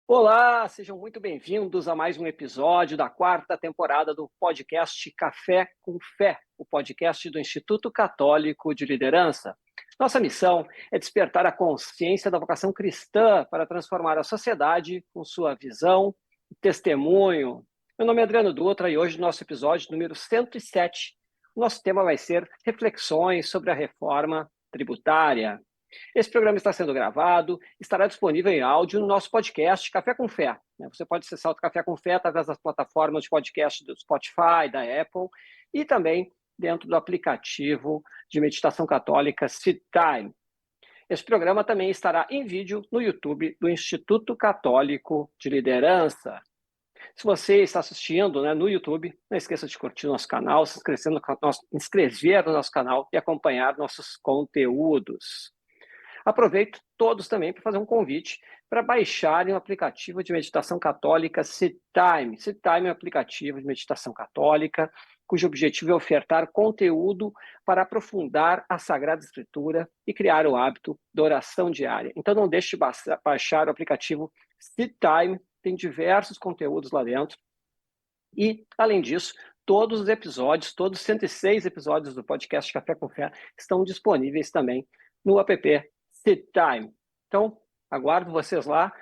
Olá, sejam muito bem-vindos a mais um episódio da quarta temporada do podcast Café com Fé, o podcast do Instituto Católico de Liderança. Nossa missão é despertar a consciência da vocação cristã para transformar a sociedade com sua visão e testemunho. Meu nome é Adriano Dutra e hoje, no nosso episódio número 107, o nosso tema vai ser reflexões sobre a reforma tributária. Esse programa está sendo gravado, estará disponível em áudio no nosso podcast Café com Fé. Você pode acessar o Café com Fé através das plataformas de podcast do Spotify, da Apple e também dentro do aplicativo de meditação católica Seed Time. Esse programa também estará em vídeo no YouTube do Instituto Católico de Liderança. Se você está assistindo no YouTube, não esqueça de curtir nosso canal, se inscrever no nosso canal e acompanhar nossos conteúdos. Aproveito todos também para fazer um convite para baixarem o aplicativo de meditação católica Seed Time. Seed Time é um aplicativo de meditação católica cujo objetivo é ofertar conteúdo para aprofundar a Sagrada Escritura e criar o hábito da oração diária. Então não deixe de baixar o aplicativo Seed Time, tem diversos conteúdos lá dentro. E, além disso, todos os episódios, todos os 106 episódios do podcast Café com Fé estão disponíveis também no app Seed Time. Então, aguardo vocês lá,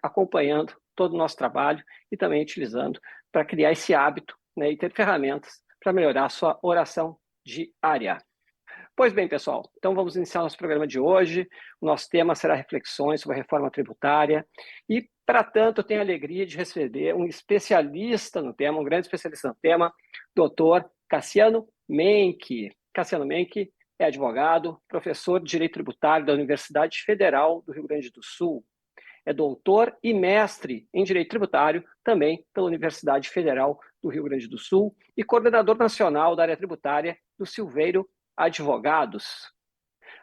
acompanhando todo o nosso trabalho e também utilizando para criar esse hábito e ter ferramentas para melhorar a sua oração diária. Pois bem, pessoal, então vamos iniciar nosso programa de hoje. O nosso tema será reflexões sobre a reforma tributária e, para tanto, eu tenho a alegria de receber um especialista no tema, um grande especialista no tema, doutor Cassiano Menck. Cassiano Menck é advogado, professor de Direito Tributário da Universidade Federal do Rio Grande do Sul. É doutor e mestre em Direito Tributário, também pela Universidade Federal do Rio Grande do Sul, e coordenador nacional da área tributária do Silveiro Advogados.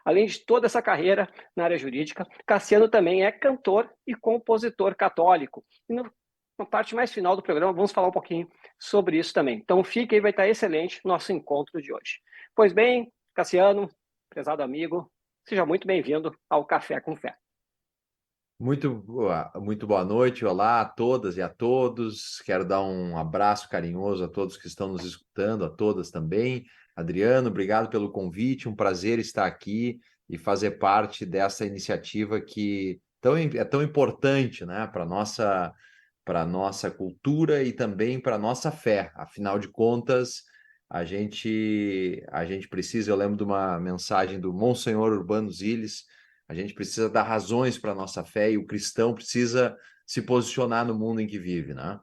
Além de toda essa carreira na área jurídica, Cassiano também é cantor e compositor católico. E na parte mais final do programa, vamos falar um pouquinho sobre isso também. Então fique aí, vai estar excelente o nosso encontro de hoje. Pois bem, Cassiano, prezado amigo, seja muito bem-vindo ao Café com Fé. Muito boa noite, olá a todas e a todos. Quero dar um abraço carinhoso a todos que estão nos escutando, a todas também. Adriano, obrigado pelo convite, um prazer estar aqui e fazer parte dessa iniciativa que é tão importante, né, para nossa cultura e também para nossa fé. Afinal de contas, a gente precisa, eu lembro de uma mensagem do Monsenhor Urbano Ziles. A gente precisa dar razões para a nossa fé e o cristão precisa se posicionar no mundo em que vive, né?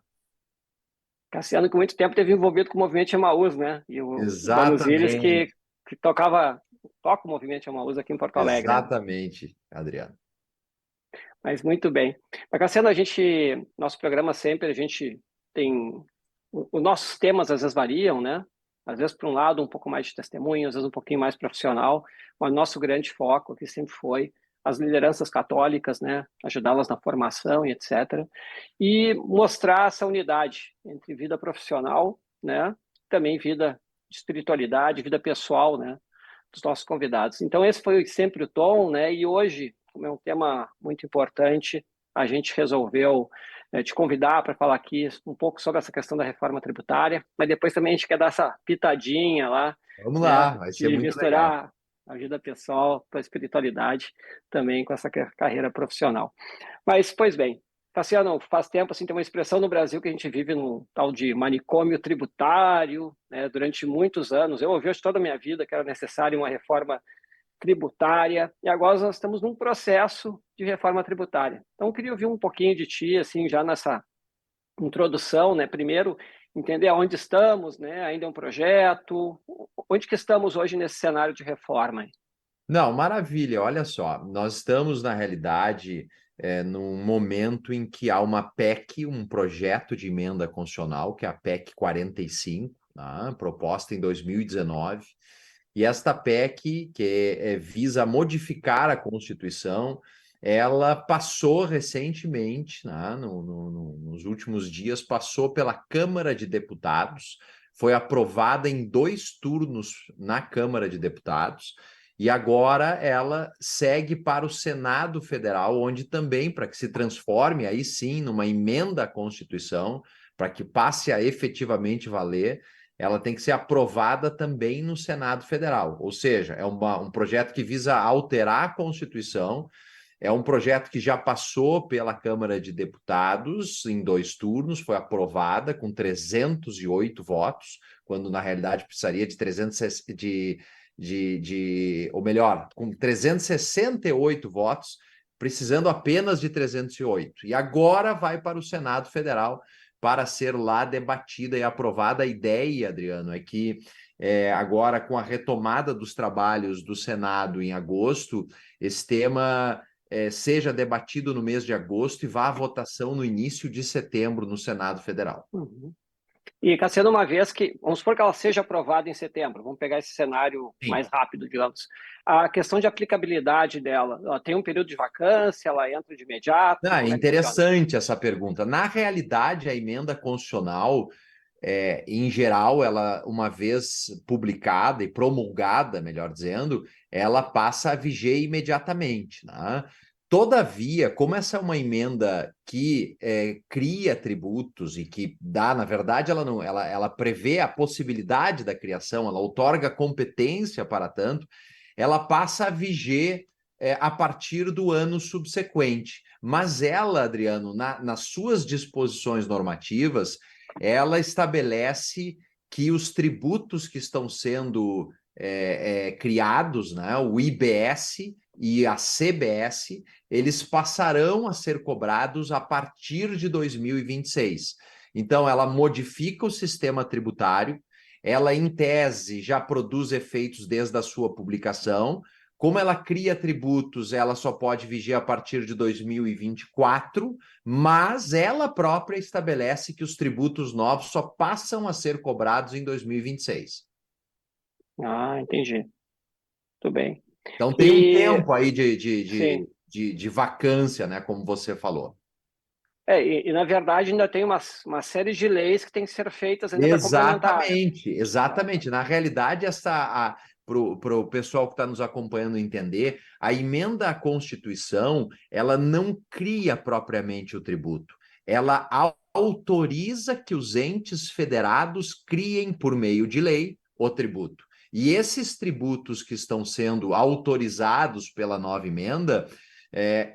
Cassiano, que muito tempo esteve envolvido com o movimento Emaús, né? E o Vanuzilis Exatamente, que toca o movimento Emaús aqui em Porto Alegre, né? exatamente, Adriano. Mas muito bem. Mas, Cassiano, nosso programa sempre, a gente tem... Os nossos temas às vezes variam, né? Às vezes, para um lado, um pouco mais de testemunho, às vezes um pouquinho mais profissional, mas nosso grande foco aqui sempre foi as lideranças católicas, né? Ajudá-las na formação e etc. E mostrar essa unidade entre vida profissional, né? Também vida de espiritualidade, vida pessoal, né? Dos nossos convidados. Então, esse foi sempre o tom, né? E hoje, como é um tema muito importante, a gente resolveu te convidar para falar aqui um pouco sobre essa questão da reforma tributária, mas depois também a gente quer dar essa pitadinha lá, Vamos né? lá, vai ser De muito legal. misturar a vida pessoal com a espiritualidade também com essa carreira profissional. Mas, pois bem, Cassiano, faz tempo, assim, tem uma expressão no Brasil que a gente vive num tal de manicômio tributário, né? Durante muitos anos, eu ouvi toda a minha vida que era necessária uma reforma tributária, e agora nós estamos num processo de reforma tributária. Então, eu queria ouvir um pouquinho de ti, assim, já nessa introdução, né? Primeiro, entender aonde estamos, né? Ainda é um projeto, onde que estamos hoje nesse cenário de reforma? Não, maravilha, olha só, nós estamos, na realidade, num momento em que há uma PEC, um projeto de emenda constitucional, que é a PEC 45, né, proposta em 2019, e esta PEC, que visa modificar a Constituição, ela passou recentemente, né, nos últimos dias, passou pela Câmara de Deputados, foi aprovada em 2 turnos na Câmara de Deputados, e agora ela segue para o Senado Federal, onde também, para que se transforme aí sim numa emenda à Constituição, para que passe a efetivamente valer, ela tem que ser aprovada também no Senado Federal. Ou seja, é um projeto que visa alterar a Constituição. É um projeto que já passou pela Câmara de Deputados em 2 turnos, foi aprovada com 308 votos, quando na realidade precisaria de 300, ou melhor, com 368 votos, precisando apenas de 308. E agora vai para o Senado Federal para ser lá debatida e aprovada. A ideia, Adriano, é que agora, com a retomada dos trabalhos do Senado em agosto, esse tema seja debatido no mês de agosto e vá à votação no início de setembro no Senado Federal. Uhum. E, Cassiano, uma vez que, vamos supor que ela seja aprovada em setembro, vamos pegar esse cenário Sim. mais rápido, digamos. A questão de aplicabilidade dela, ela tem um período de vacância, ela entra de imediato? É Como é que funciona? interessante essa pergunta. Na realidade, a emenda constitucional, em geral, ela, uma vez publicada e promulgada, melhor dizendo, ela passa a viger imediatamente, né? Todavia, como essa é uma emenda que cria tributos e que dá, na verdade, ela não, ela prevê a possibilidade da criação, ela outorga competência para tanto, ela passa a viger a partir do ano subsequente. Mas ela, Adriano, nas suas disposições normativas, ela estabelece que os tributos que estão sendo criados, né, o IBS e a CBS, eles passarão a ser cobrados a partir de 2026. Então, ela modifica o sistema tributário, ela, em tese, já produz efeitos desde a sua publicação. Como ela cria tributos, ela só pode vigiar a partir de 2024, mas ela própria estabelece que os tributos novos só passam a ser cobrados em 2026. Ah, entendi. Muito bem. Então tem um E, tempo aí sim, de vacância, né? Como você falou. na verdade ainda tem uma série de leis que têm que ser feitas ainda para complementar, né? Exatamente, exatamente. Na realidade, para o pessoal que está nos acompanhando entender, a emenda à Constituição, ela não cria propriamente o tributo. Ela autoriza que os entes federados criem, por meio de lei, o tributo. E esses tributos que estão sendo autorizados pela nova emenda,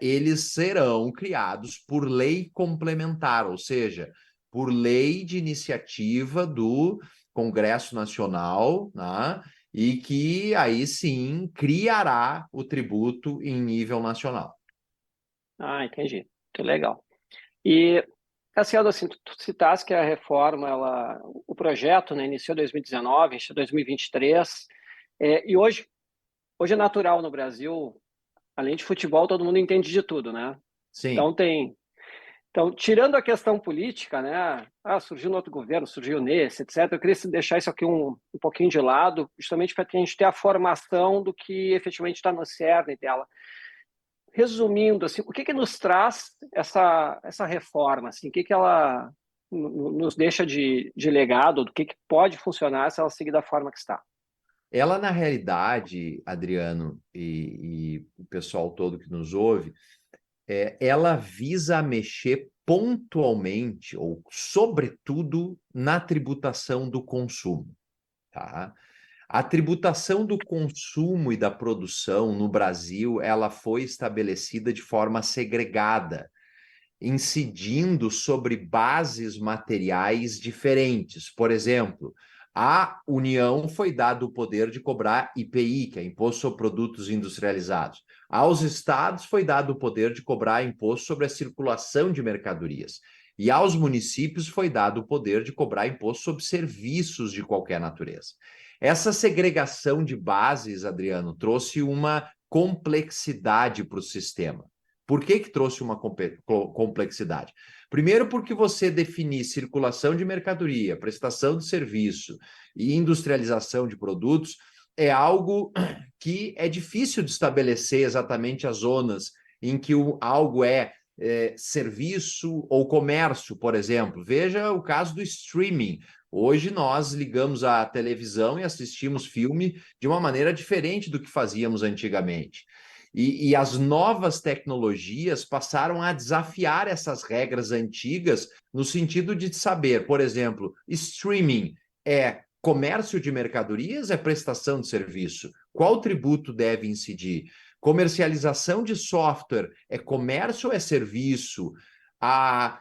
eles serão criados por lei complementar, ou seja, por lei de iniciativa do Congresso Nacional, né? E que aí sim criará o tributo em nível nacional. Ah, entendi. Muito legal. E, Cassiano, assim, tu citaste que a reforma, o projeto, né, iniciou em 2019, iniciou em 2023, e hoje é natural no Brasil, além de futebol, todo mundo entende de tudo, né? Sim. Então, tirando a questão política, né? Surgiu no outro governo, surgiu nesse, etc. Eu queria deixar isso aqui um pouquinho de lado, justamente para que a gente tenha a formação do que efetivamente está no cerne dela. Resumindo, assim, o que nos traz essa reforma? Assim, o que ela nos deixa de legado, do que pode funcionar se ela seguir da forma que está? Ela, na realidade, Adriano, e o pessoal todo que nos ouve, ela visa mexer pontualmente, ou sobretudo, na tributação do consumo, tá? A tributação do consumo e da produção no Brasil, ela foi estabelecida de forma segregada, incidindo sobre bases materiais diferentes. Por exemplo, à União foi dado o poder de cobrar IPI, que é Imposto sobre Produtos Industrializados. Aos estados foi dado o poder de cobrar imposto sobre a circulação de mercadorias. E aos municípios foi dado o poder de cobrar imposto sobre serviços de qualquer natureza. Essa segregação de bases, Adriano, trouxe uma complexidade para o sistema. Por que trouxe uma complexidade? Primeiro, porque você definir circulação de mercadoria, prestação de serviço e industrialização de produtos é algo que é difícil de estabelecer exatamente as zonas em que algo serviço ou comércio, por exemplo. Veja o caso do streaming. Hoje nós ligamos a televisão e assistimos filme de uma maneira diferente do que fazíamos antigamente. E as novas tecnologias passaram a desafiar essas regras antigas no sentido de saber, por exemplo, streaming é comércio de mercadorias, é prestação de serviço? Qual tributo deve incidir? Comercialização de software é comércio ou é serviço? A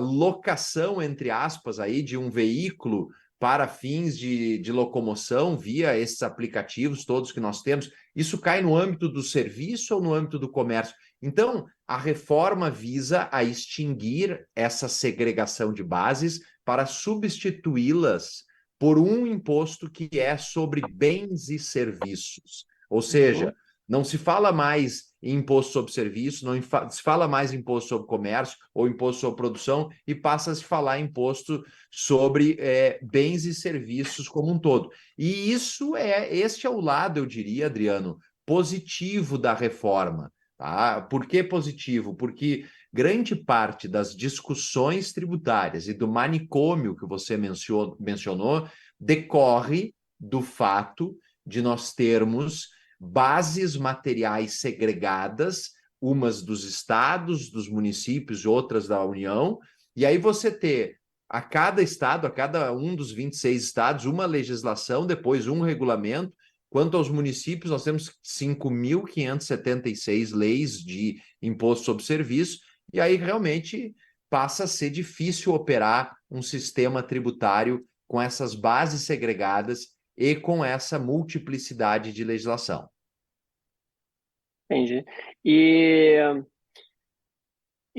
locação, entre aspas, aí, de um veículo para fins de locomoção via esses aplicativos todos que nós temos, isso cai no âmbito do serviço ou no âmbito do comércio? Então, a reforma visa a extinguir essa segregação de bases para substituí-las por um imposto que é sobre bens e serviços. Ou seja, não se fala mais em imposto sobre serviço, não se fala mais em imposto sobre comércio ou imposto sobre produção e passa a se falar em imposto sobre bens e serviços como um todo. E este é o lado, eu diria, Adriano, positivo da reforma. Tá? Por que positivo? Porque grande parte das discussões tributárias e do manicômio que você mencionou decorre do fato de nós termos bases materiais segregadas, umas dos estados, dos municípios, outras da União, e aí você ter a cada estado, a cada um dos 26 estados, uma legislação, depois um regulamento. Quanto aos municípios, nós temos 5.576 leis de imposto sobre serviço, e aí realmente passa a ser difícil operar um sistema tributário com essas bases segregadas e com essa multiplicidade de legislação. Entendi. E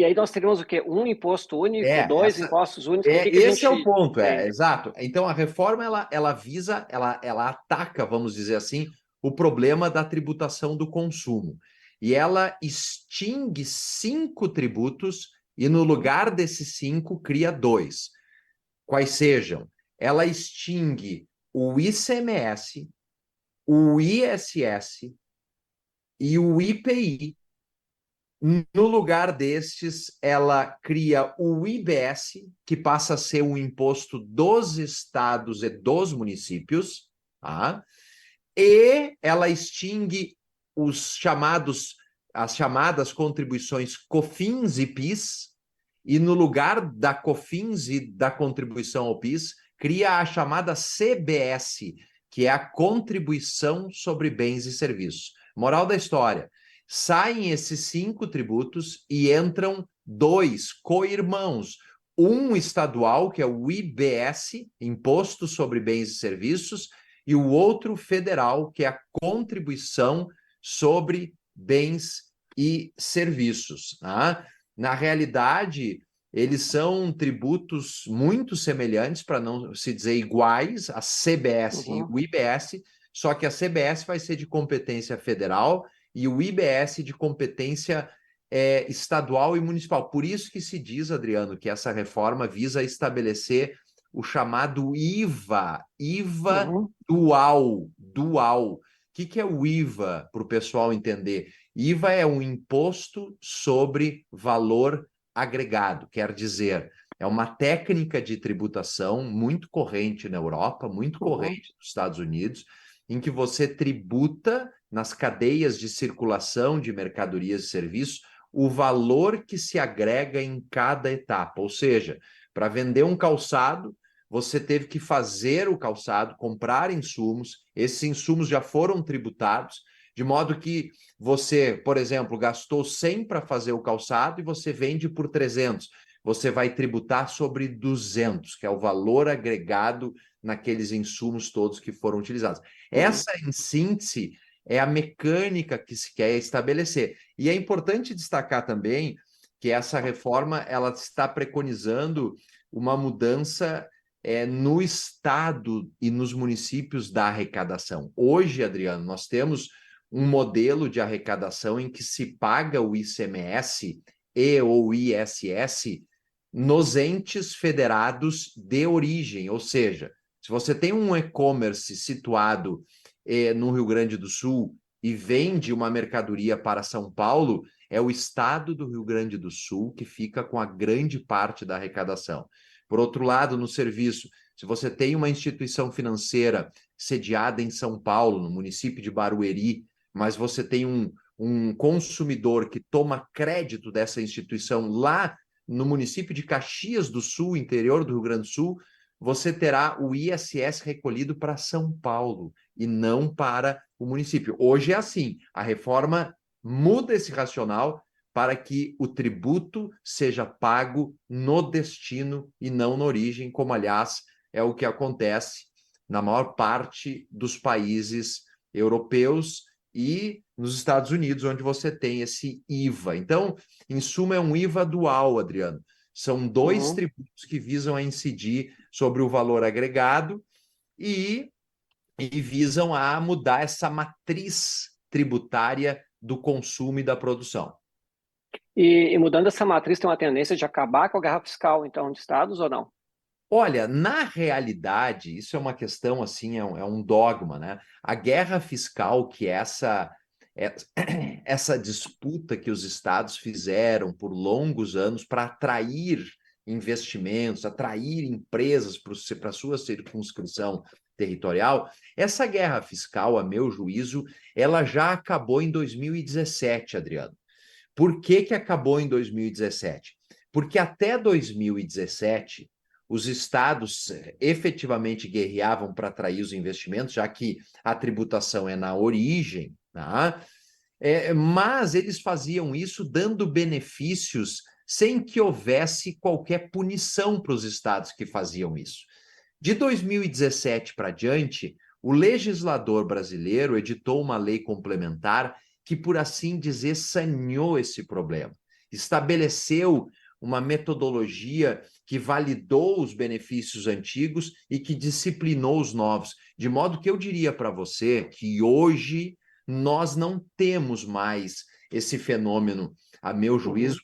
aí nós teríamos o quê? Um imposto único, dois impostos únicos? O que que a Esse gente é o ponto, tem? exato. Então a reforma ela visa, ela ataca, vamos dizer assim, o problema da tributação do consumo. E ela extingue 5 tributos e no lugar desses 5 cria 2. Quais sejam? Ela extingue o ICMS, o ISS e o IPI. No lugar destes, ela cria o IBS, que passa a ser um imposto dos estados e dos municípios, tá? E ela extingue as chamadas contribuições COFINS e PIS, e no lugar da COFINS e da contribuição ao PIS, cria a chamada CBS, que é a contribuição sobre bens e serviços. Moral da história: saem esses 5 tributos e entram 2 co-irmãos. Um estadual, que é o IBS, Imposto sobre Bens e Serviços, e o outro federal, que é a Contribuição sobre Bens e Serviços. Tá? Na realidade, eles são tributos muito semelhantes, para não se dizer iguais, a CBS e o IBS, só que a CBS vai ser de competência federal e o IBS de competência estadual e municipal. Por isso que se diz, Adriano, que essa reforma visa estabelecer o chamado IVA dual. O que é o IVA, para o pessoal entender? IVA é um imposto sobre valor agregado, quer dizer, é uma técnica de tributação muito corrente na Europa, muito corrente nos Estados Unidos, em que você tributa nas cadeias de circulação de mercadorias e serviços o valor que se agrega em cada etapa. Ou seja, para vender um calçado, você teve que fazer o calçado, comprar insumos, esses insumos já foram tributados, de modo que você, por exemplo, gastou 100 para fazer o calçado e você vende por 300. Você vai tributar sobre 200, que é o valor agregado naqueles insumos todos que foram utilizados. Essa, em síntese, é a mecânica que se quer estabelecer. E é importante destacar também que essa reforma ela está preconizando uma mudança no estado e nos municípios da arrecadação. Hoje, Adriano, nós temos um modelo de arrecadação em que se paga o ICMS e ou ISS nos entes federados de origem, ou seja, se você tem um e-commerce situado no Rio Grande do Sul e vende uma mercadoria para São Paulo, é o estado do Rio Grande do Sul que fica com a grande parte da arrecadação. Por outro lado, no serviço, se você tem uma instituição financeira sediada em São Paulo, no município de Barueri, mas você tem um consumidor que toma crédito dessa instituição lá no município de Caxias do Sul, interior do Rio Grande do Sul, você terá o ISS recolhido para São Paulo e não para o município. Hoje é assim, a reforma muda esse racional para que o tributo seja pago no destino e não na origem, como, aliás, é o que acontece na maior parte dos países europeus e nos Estados Unidos, onde você tem esse IVA. Então, em suma, é um IVA dual, Adriano. São dois tributos que visam a incidir sobre o valor agregado e visam a mudar essa matriz tributária do consumo e da produção. E mudando essa matriz, tem uma tendência de acabar com a guerra fiscal, então, de estados ou não? Olha, na realidade, isso é uma questão assim, é um dogma, né? A guerra fiscal, que é essa disputa que os estados fizeram por longos anos para atrair investimentos, atrair empresas para a sua circunscrição territorial, essa guerra fiscal, a meu juízo, ela já acabou em 2017, Adriano. Por que que acabou em 2017? Porque até 2017 os estados efetivamente guerreavam para atrair os investimentos, já que a tributação é na origem, tá? Mas eles faziam isso dando benefícios sem que houvesse qualquer punição para os estados que faziam isso. De 2017 para diante, o legislador brasileiro editou uma lei complementar que, por assim dizer, saneou esse problema. Estabeleceu uma metodologia que validou os benefícios antigos e que disciplinou os novos. De modo que eu diria para você que hoje nós não temos mais esse fenômeno, a meu juízo,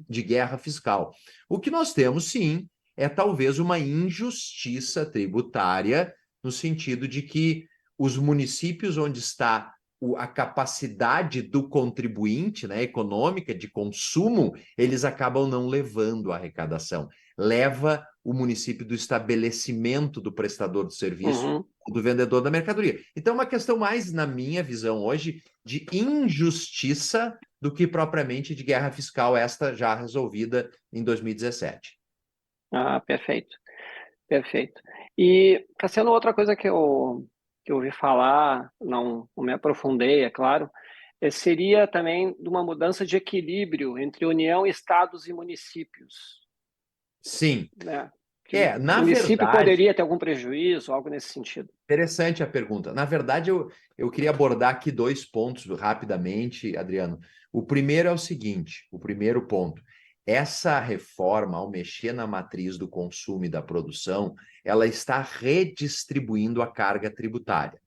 de guerra fiscal. O que nós temos, sim, é talvez uma injustiça tributária, no sentido de que os municípios onde está a capacidade do contribuinte, né, econômica, de consumo, eles acabam não levando a arrecadação. Leva o município do estabelecimento do prestador de serviço, do vendedor da mercadoria. Então, é uma questão mais, na minha visão hoje, de injustiça do que propriamente de guerra fiscal, esta já resolvida em 2017. Ah, perfeito, perfeito. E, Cassiano, outra coisa que eu ouvi falar, não me aprofundei, é claro, seria também de uma mudança de equilíbrio entre União, estados e municípios, Sim. né? Que o Na município verdade, poderia ter algum prejuízo, algo nesse sentido. interessante a pergunta. Na verdade, eu queria abordar aqui dois pontos rapidamente, Adriano. O primeiro é o seguinte: o primeiro ponto. Essa reforma, ao mexer na matriz do consumo e da produção, ela está redistribuindo a carga tributária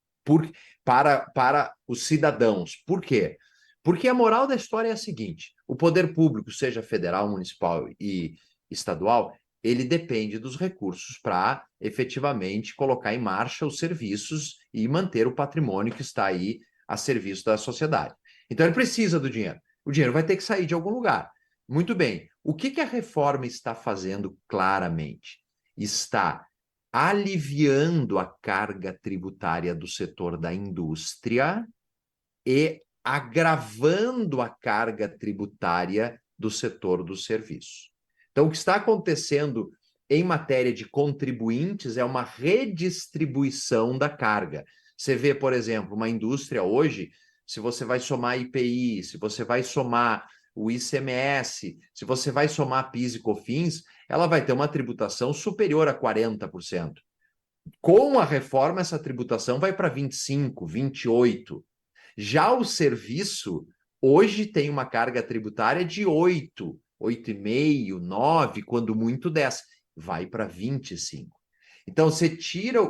para os cidadãos. Por quê? Porque a moral da história é a seguinte: o poder público, seja federal, municipal e estadual, ele depende dos recursos para efetivamente colocar em marcha os serviços e manter o patrimônio que está aí a serviço da sociedade. Então, ele precisa do dinheiro. O dinheiro vai ter que sair de algum lugar. Muito bem. O que a reforma está fazendo claramente? Está aliviando a carga tributária do setor da indústria e agravando a carga tributária do setor dos serviços. Então, o que está acontecendo em matéria de contribuintes é uma redistribuição da carga. Você vê, por exemplo, uma indústria hoje, se você vai somar IPI, se você vai somar o ICMS, se você vai somar PIS e COFINS, ela vai ter uma tributação superior a 40%. Com a reforma, essa tributação vai para 25%, 28%. Já o serviço, hoje tem uma carga tributária de 8, 8,5, 9, quando muito 10, vai para 25. Então você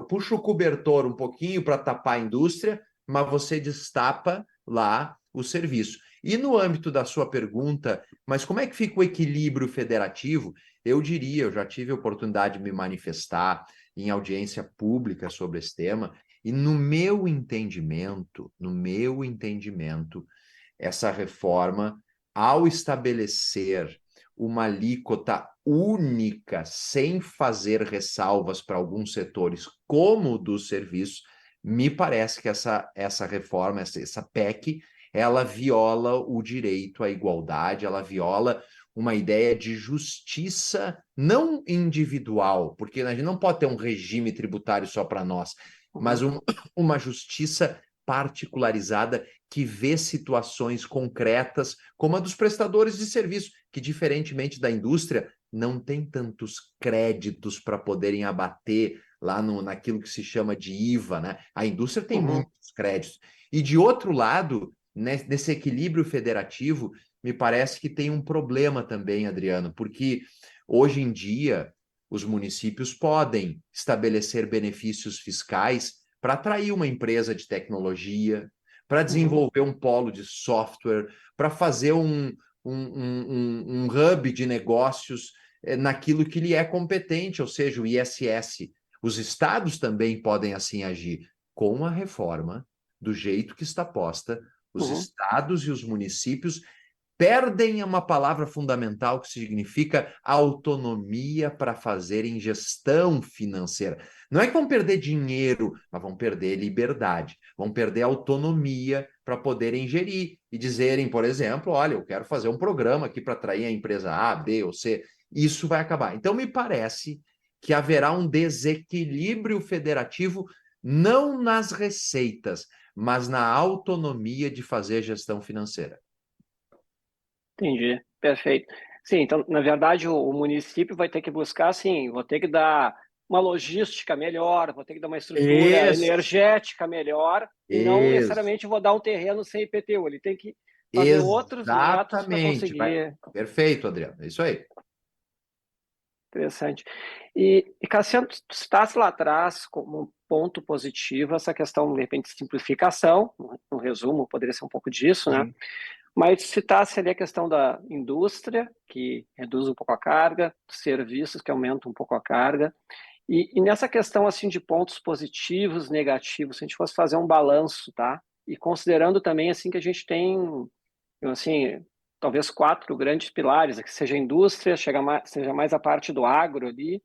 puxa o cobertor um pouquinho para tapar a indústria, mas você destapa lá o serviço. E no âmbito da sua pergunta, mas como é que fica o equilíbrio federativo? Eu diria, eu já tive a oportunidade de me manifestar em audiência pública sobre esse tema, e no meu entendimento, essa reforma ao estabelecer uma alíquota única, sem fazer ressalvas para alguns setores, como o dos serviços, me parece que essa reforma, essa PEC, ela viola o direito à igualdade, ela viola uma ideia de justiça não individual, porque a gente não pode ter um regime tributário só para nós, mas uma justiça particularizada que vê situações concretas, como a dos prestadores de serviço, que, diferentemente da indústria, não tem tantos créditos para poderem abater lá naquilo que se chama de IVA, né? A indústria tem muitos créditos. E, de outro lado, nesse equilíbrio federativo, me parece que tem um problema também, Adriano, porque hoje em dia os municípios podem estabelecer benefícios fiscais para atrair uma empresa de tecnologia, para desenvolver um polo de software, para fazer um hub de negócios naquilo que lhe é competente, ou seja, o ISS. Os estados também podem assim agir. Com a reforma, do jeito que está posta, os estados e os municípios perdem uma palavra fundamental que significa autonomia para fazerem gestão financeira. Não é que vão perder dinheiro, mas vão perder liberdade, vão perder autonomia para poderem gerir e dizerem, por exemplo, olha, eu quero fazer um programa aqui para atrair a empresa A, B ou C. Isso vai acabar. Então, me parece que haverá um desequilíbrio federativo não nas receitas, mas na autonomia de fazer gestão financeira. Entendi, perfeito. Sim, então, na verdade, o município vai ter que buscar, assim, vou ter que dar uma logística melhor, vou ter que dar uma estrutura Isso, energética melhor, e não isso, necessariamente vou dar um terreno sem IPTU. Ele tem que fazer outros métodos para exatamente. conseguir. Perfeito, Adriano. É isso aí. Interessante. E Cassiano, tu citaste lá atrás como um ponto positivo essa questão, de repente, de simplificação, um resumo, poderia ser um pouco disso, né? Sim. Mas citasse ali a questão da indústria, que reduz um pouco a carga, serviços, que aumentam um pouco a carga. E nessa questão assim de pontos positivos, negativos, se a gente fosse fazer um balanço, tá? E considerando também assim que a gente tem, assim, talvez quatro grandes pilares, que seja a indústria, seja mais a parte do agro ali,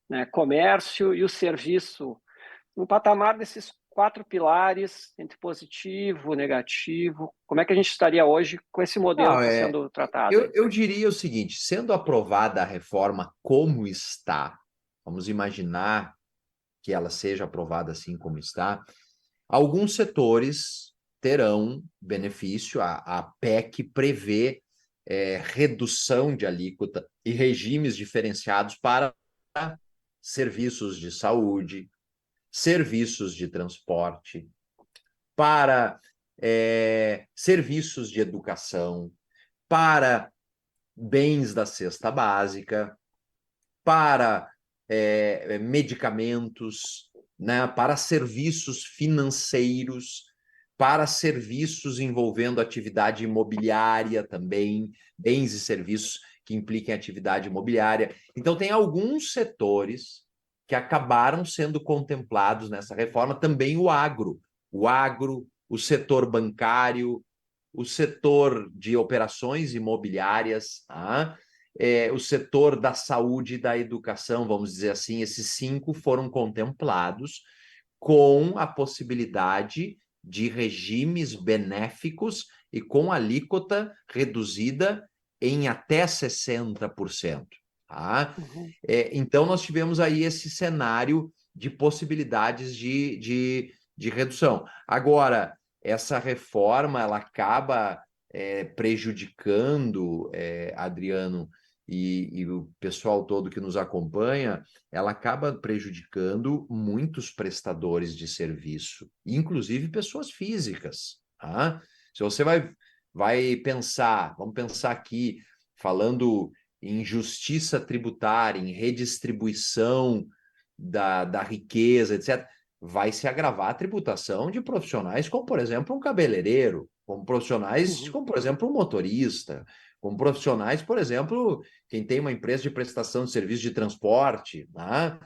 né, comércio e o serviço, no patamar desses quatro pilares, entre positivo, negativo, como é que a gente estaria hoje com esse modelo Não, que está sendo tratado eu, aí? eu diria o seguinte: sendo aprovada a reforma como está, vamos imaginar que ela seja aprovada assim como está, alguns setores terão benefício. A PEC prevê redução de alíquota e regimes diferenciados para serviços de saúde, serviços de transporte, para serviços de educação, para bens da cesta básica, para medicamentos, né, para serviços financeiros, para serviços envolvendo atividade imobiliária também, bens e serviços que impliquem atividade imobiliária. Então, tem alguns setores que acabaram sendo contemplados nessa reforma, também o agro, o setor bancário, o setor de operações imobiliárias, o setor da saúde e da educação, vamos dizer assim, esses cinco foram contemplados com a possibilidade de regimes benéficos e com alíquota reduzida em até 60%. Tá? Então, nós tivemos aí esse cenário de possibilidades de redução. Agora, essa reforma ela acaba prejudicando, Adriano, e o pessoal todo que nos acompanha, ela acaba prejudicando muitos prestadores de serviço, inclusive pessoas físicas. Tá? Se você vai pensar, vamos pensar aqui, falando em justiça tributária, em redistribuição da riqueza, etc., vai se agravar a tributação de profissionais como, por exemplo, um cabeleireiro, como profissionais como, por exemplo, um motorista, como profissionais, por exemplo, quem tem uma empresa de prestação de serviço de transporte, né?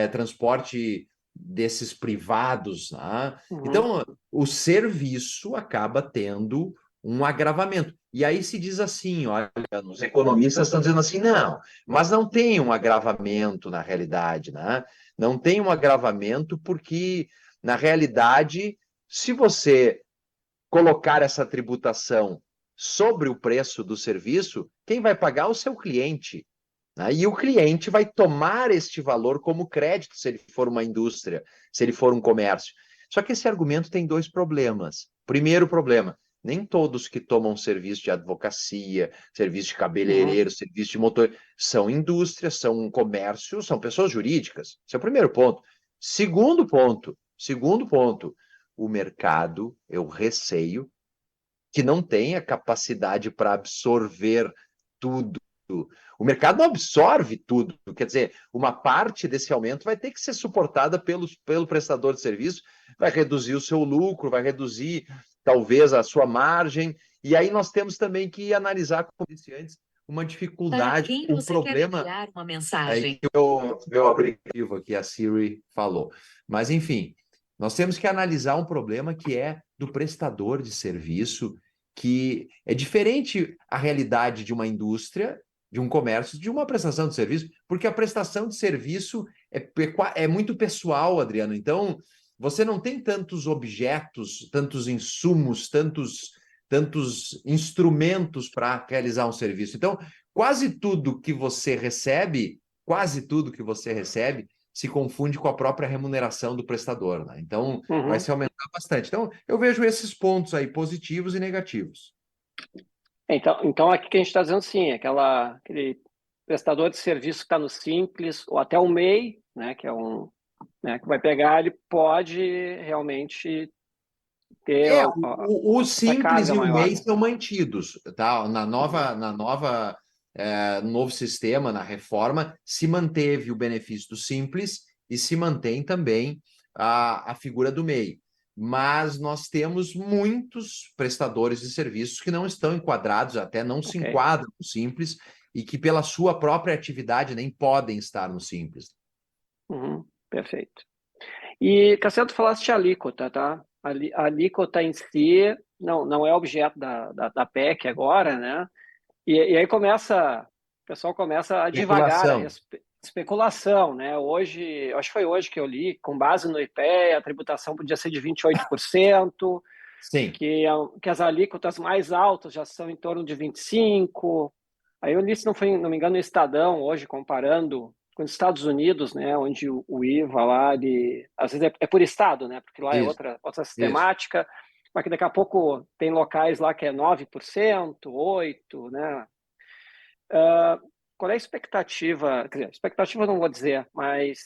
Transporte desses privados. Né? Então, o serviço acaba tendo um agravamento. E aí se diz assim, olha, os economistas estão dizendo assim, não, mas não tem um agravamento na realidade, né? Não tem um agravamento porque, na realidade, se você colocar essa tributação sobre o preço do serviço, quem vai pagar é o seu cliente, né? E o cliente vai tomar este valor como crédito se ele for uma indústria, se ele for um comércio. Só que esse argumento tem dois problemas. Primeiro problema, nem todos que tomam serviço de advocacia, serviço de cabeleireiro, serviço de motor, são indústrias, são um comércio, são pessoas jurídicas. Esse é o primeiro ponto. Segundo ponto, o mercado, eu receio que não tenha capacidade para absorver tudo. O mercado não absorve tudo. Quer dizer, uma parte desse aumento vai ter que ser suportada pelo prestador de serviço, vai reduzir o seu lucro, vai reduzir talvez a sua margem. E aí nós temos também que analisar, como disse antes, uma dificuldade, um problema. Quer uma mensagem? Aí meu aplicativo aqui, a Siri, falou. Mas, enfim, nós temos que analisar um problema que é do prestador de serviço, que é diferente a realidade de uma indústria, de um comércio, de uma prestação de serviço, porque a prestação de serviço é muito pessoal, Adriano. Então, você não tem tantos objetos, tantos insumos, tantos instrumentos para realizar um serviço. Então, quase tudo que você recebe se confunde com a própria remuneração do prestador, né? Então, vai se aumentar bastante. Então, eu vejo esses pontos aí, positivos e negativos. Então aqui que a gente está dizendo sim, aquele prestador de serviço que está no Simples, ou até o MEI, né, que é né, que vai pegar, ele pode realmente ter o Simples e o maior, MEI né? são mantidos, tá? No novo sistema, na reforma, se manteve o benefício do Simples e se mantém também a figura do MEI. Mas nós temos muitos prestadores de serviços que não estão enquadrados, até não se enquadram no Simples, e que pela sua própria atividade nem podem estar no Simples. Perfeito. E, Cassiano, tu falaste de alíquota, tá? A alíquota em si não é objeto da PEC agora, né? E aí o pessoal começa a divagar a especulação, né? Hoje, acho que foi hoje que eu li, com base no IPEA, a tributação podia ser de 28%, Sim. que as alíquotas mais altas já são em torno de 25%. Aí eu li, se não me engano, no Estadão, hoje, comparando com os Estados Unidos, né, onde o IVA lá, às vezes é por estado, né, porque lá é outra sistemática, mas que daqui a pouco tem locais lá que é 9%, 8%, né? Qual é a expectativa? Quer dizer, expectativa eu não vou dizer, mas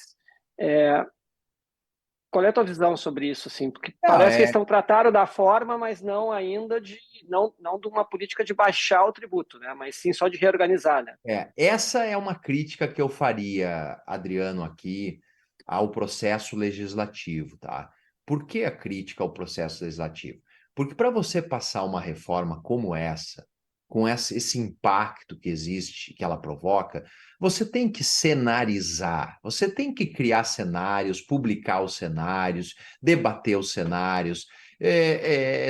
qual é a tua visão sobre isso, assim? Porque parece que eles estão tratando da forma, mas não ainda não de uma política de baixar o tributo, né? Mas sim só de reorganizar, né? Essa é uma crítica que eu faria, Adriano, aqui ao processo legislativo, tá? Por que a crítica ao processo legislativo? Porque para você passar uma reforma como essa, com esse impacto que existe, que ela provoca, você tem que cenarizar, você tem que criar cenários, publicar os cenários, debater os cenários,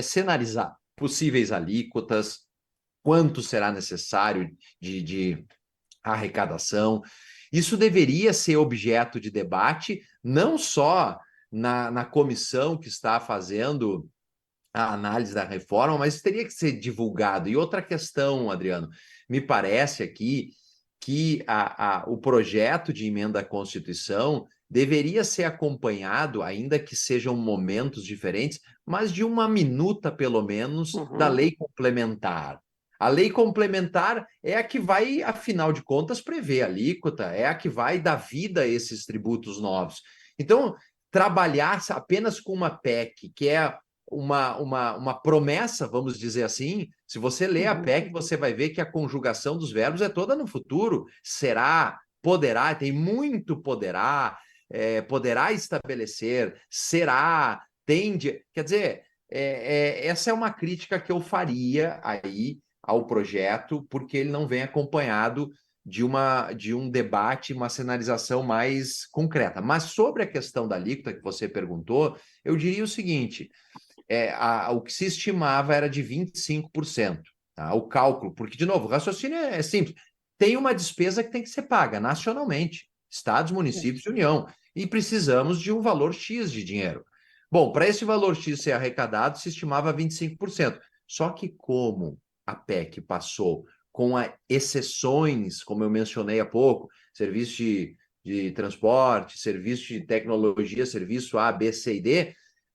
cenarizar possíveis alíquotas, quanto será necessário de arrecadação. Isso deveria ser objeto de debate, não só na comissão que está fazendo a análise da reforma, mas teria que ser divulgado. E outra questão, Adriano, me parece aqui que o projeto de emenda à Constituição deveria ser acompanhado, ainda que sejam momentos diferentes, mas de uma minuta, pelo menos, da lei complementar. A lei complementar é a que vai, afinal de contas, prever a alíquota, é a que vai dar vida a esses tributos novos. Então, trabalhar apenas com uma PEC, que é uma promessa, vamos dizer assim. Se você ler a PEC, você vai ver que a conjugação dos verbos é toda no futuro. Será, poderá, tem muito poderá, poderá estabelecer, será, tende. Quer dizer, essa é uma crítica que eu faria aí ao projeto, porque ele não vem acompanhado de um debate, uma sinalização mais concreta. Mas sobre a questão da alíquota que você perguntou, eu diria o seguinte: o que se estimava era de 25%, tá? O cálculo, porque, de novo, o raciocínio é simples. Tem uma despesa que tem que ser paga nacionalmente, estados, municípios e União, e precisamos de um valor X de dinheiro. Bom, para esse valor X ser arrecadado, se estimava 25%. Só que como a PEC passou com exceções, como eu mencionei há pouco, serviço de transporte, serviço de tecnologia, serviço A, B, C e D,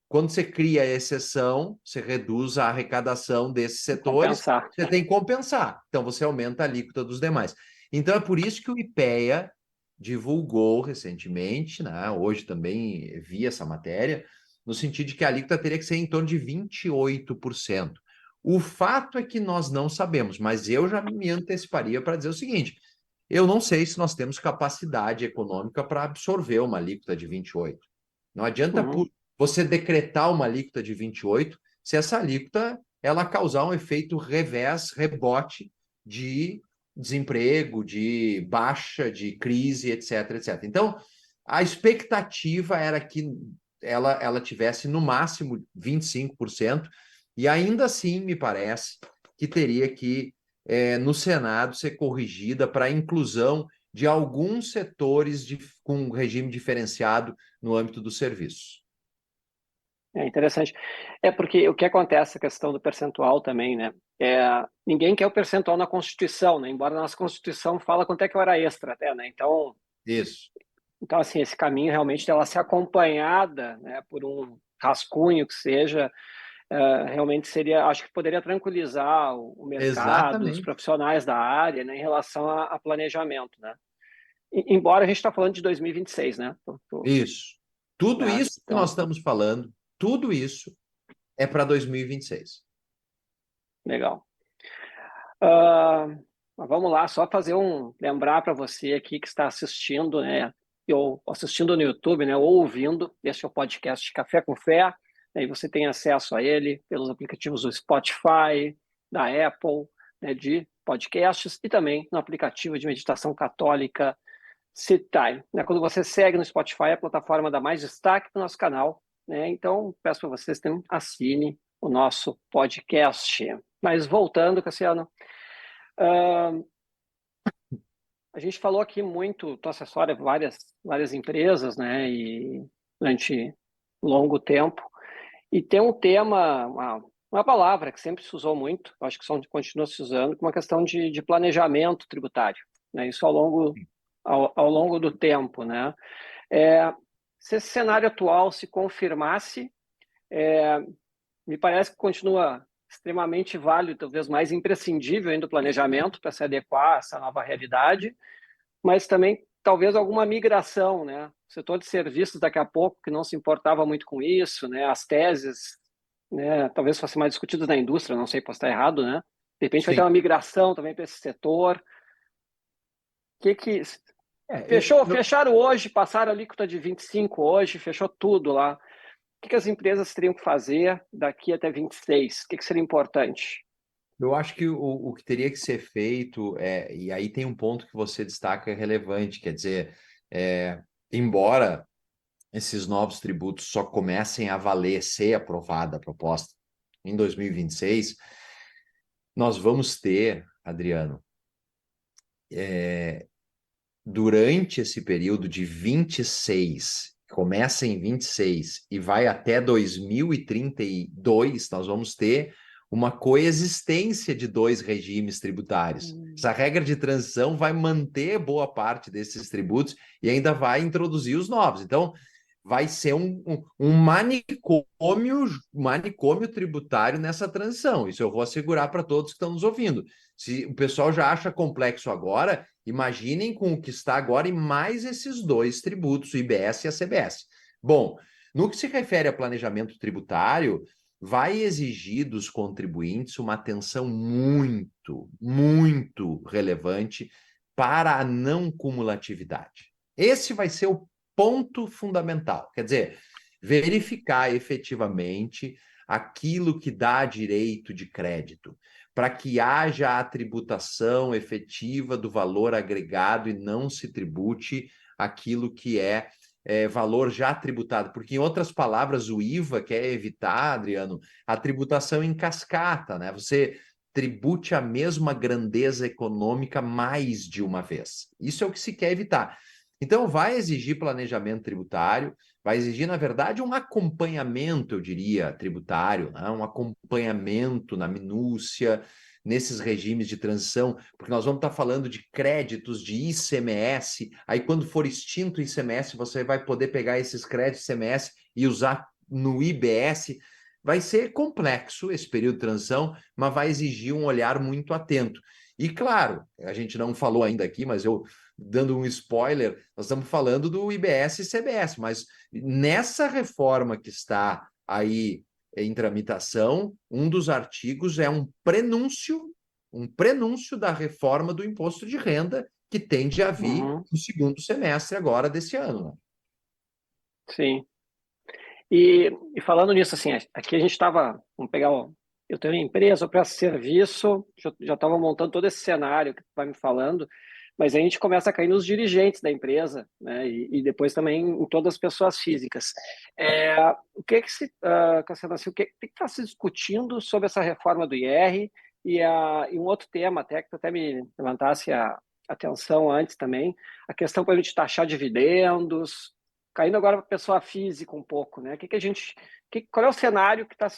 quando você cria a exceção, você reduz a arrecadação desses setores, Compensar. você tem que compensar. Então, você aumenta a alíquota dos demais. Então, é por isso que o IPEA divulgou recentemente, né? Hoje também vi essa matéria, no sentido de que a alíquota teria que ser em torno de 28%. O fato é que nós não sabemos, mas eu já me anteciparia para dizer o seguinte: eu não sei se nós temos capacidade econômica para absorver uma alíquota de 28%. Não adianta você decretar uma alíquota de 28% se essa alíquota ela causar um efeito revés, rebote de desemprego, de baixa, de crise, etc, etc. Então, a expectativa era que ela tivesse no máximo 25%, e ainda assim me parece que teria que, no Senado, ser corrigida para a inclusão de alguns setores com regime diferenciado no âmbito do serviço. É interessante. É porque o que acontece, a questão do percentual também, né? Ninguém quer o percentual na Constituição, né? Embora a nossa Constituição fala quanto é que é hora extra até, né? Isso. Então, assim, esse caminho realmente dela ser acompanhada, né, por um rascunho que seja, realmente seria, acho que poderia tranquilizar o mercado, os Exatamente. profissionais da área, né, em relação a planejamento, né? Embora a gente está falando de 2026, né? Isso. Tudo Né? isso que nós Então, estamos falando, tudo isso é para 2026. legal. Mas vamos lá, só fazer lembrar para você aqui que está assistindo, né? Ou assistindo no YouTube, né? Ou ouvindo, esse é o podcast Café com Fé. Aí você tem acesso a ele pelos aplicativos do Spotify, da Apple, né, de podcasts e também no aplicativo de meditação católica Sit-Time. Né? Quando você segue no Spotify, a plataforma dá mais destaque para o nosso canal, né? Então, peço para vocês que assinem o nosso podcast. Mas voltando, Cassiano, a gente falou aqui muito, tu assessora várias empresas, né? E durante longo tempo. E tem um tema, uma palavra que sempre se usou muito, acho que continua se usando, que é uma questão de planejamento tributário, né? Isso ao longo do tempo, né? Se esse cenário atual se confirmasse, me parece que continua extremamente válido, talvez mais imprescindível ainda o planejamento para se adequar a essa nova realidade, mas também talvez alguma migração, né? O setor de serviços daqui a pouco, que não se importava muito com isso, né? As teses, né? Talvez fossem mais discutidas na indústria, não sei, posso estar errado, né? De repente vai ter Sim. uma migração também para esse setor. Que É, fecharam hoje, passaram a alíquota de 25 hoje, fechou tudo lá. O que as empresas teriam que fazer daqui até 26? O que seria importante? eu acho que o que teria que ser feito, e aí tem um ponto que você destaca relevante, quer dizer, embora esses novos tributos só comecem a valer, ser aprovada a proposta em 2026, nós vamos ter, Adriano, durante esse período de 26, começa em 26 e vai até 2032, nós vamos ter uma coexistência de dois regimes tributários. Essa regra de transição vai manter boa parte desses tributos e ainda vai introduzir os novos. Então, vai ser um manicômio tributário nessa transição. Isso eu vou assegurar para todos que estão nos ouvindo. Se o pessoal já acha complexo agora, imaginem com o que está agora e mais esses dois tributos, o IBS e a CBS. Bom, no que se refere a planejamento tributário, vai exigir dos contribuintes uma atenção muito, muito relevante para a não cumulatividade. Esse vai ser o ponto fundamental. Quer dizer, verificar efetivamente aquilo que dá direito de crédito, para que haja a tributação efetiva do valor agregado e não se tribute aquilo que é valor já tributado, porque, em outras palavras, o IVA quer evitar, Adriano, a tributação em cascata, né? Você tribute a mesma grandeza econômica mais de uma vez. Isso é o que se quer evitar. Então, vai exigir planejamento tributário, vai exigir, na verdade, um acompanhamento, eu diria, tributário, né? Um acompanhamento na minúcia, nesses regimes de transição, porque nós vamos estar falando de créditos de ICMS, aí quando for extinto o ICMS, você vai poder pegar esses créditos ICMS e usar no IBS. Vai ser complexo esse período de transição, mas vai exigir um olhar muito atento. E claro, a gente não falou ainda aqui, mas eu dando um spoiler, nós estamos falando do IBS e CBS, mas nessa reforma que está aí em tramitação, um dos artigos é um prenúncio da reforma do imposto de renda que tende a vir no segundo semestre agora desse ano. Né? Sim. E falando nisso, assim, aqui a gente estava, vamos pegar, eu tenho uma empresa, eu presto serviço, já estava montando todo esse cenário que tu vai me falando, mas aí a gente começa a cair nos dirigentes da empresa, né, e depois também em todas as pessoas físicas. O que que se, Cassiano, assim, o que está se discutindo sobre essa reforma do IR e um outro tema, até que tu até me levantasse a atenção antes também, a questão para a gente taxar dividendos, caindo agora para a pessoa física um pouco, né? Qual é o cenário que está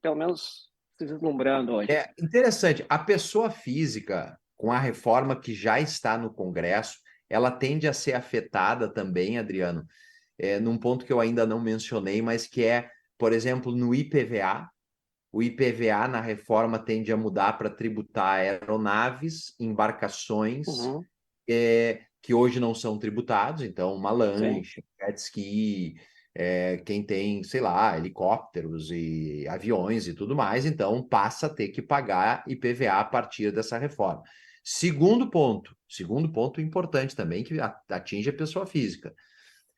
pelo menos, se vislumbrando hoje? É interessante. A pessoa física, com a reforma que já está no Congresso, ela tende a ser afetada também, Adriano, num ponto que eu ainda não mencionei, mas que é, por exemplo, no IPVA. O IPVA na reforma tende a mudar para tributar aeronaves, embarcações, Uhum, que hoje não são tributados, então uma sim. lancha, jet ski, quem tem, sei lá, helicópteros e aviões e tudo mais, então passa a ter que pagar IPVA a partir dessa reforma. Segundo ponto importante também, que atinge a pessoa física.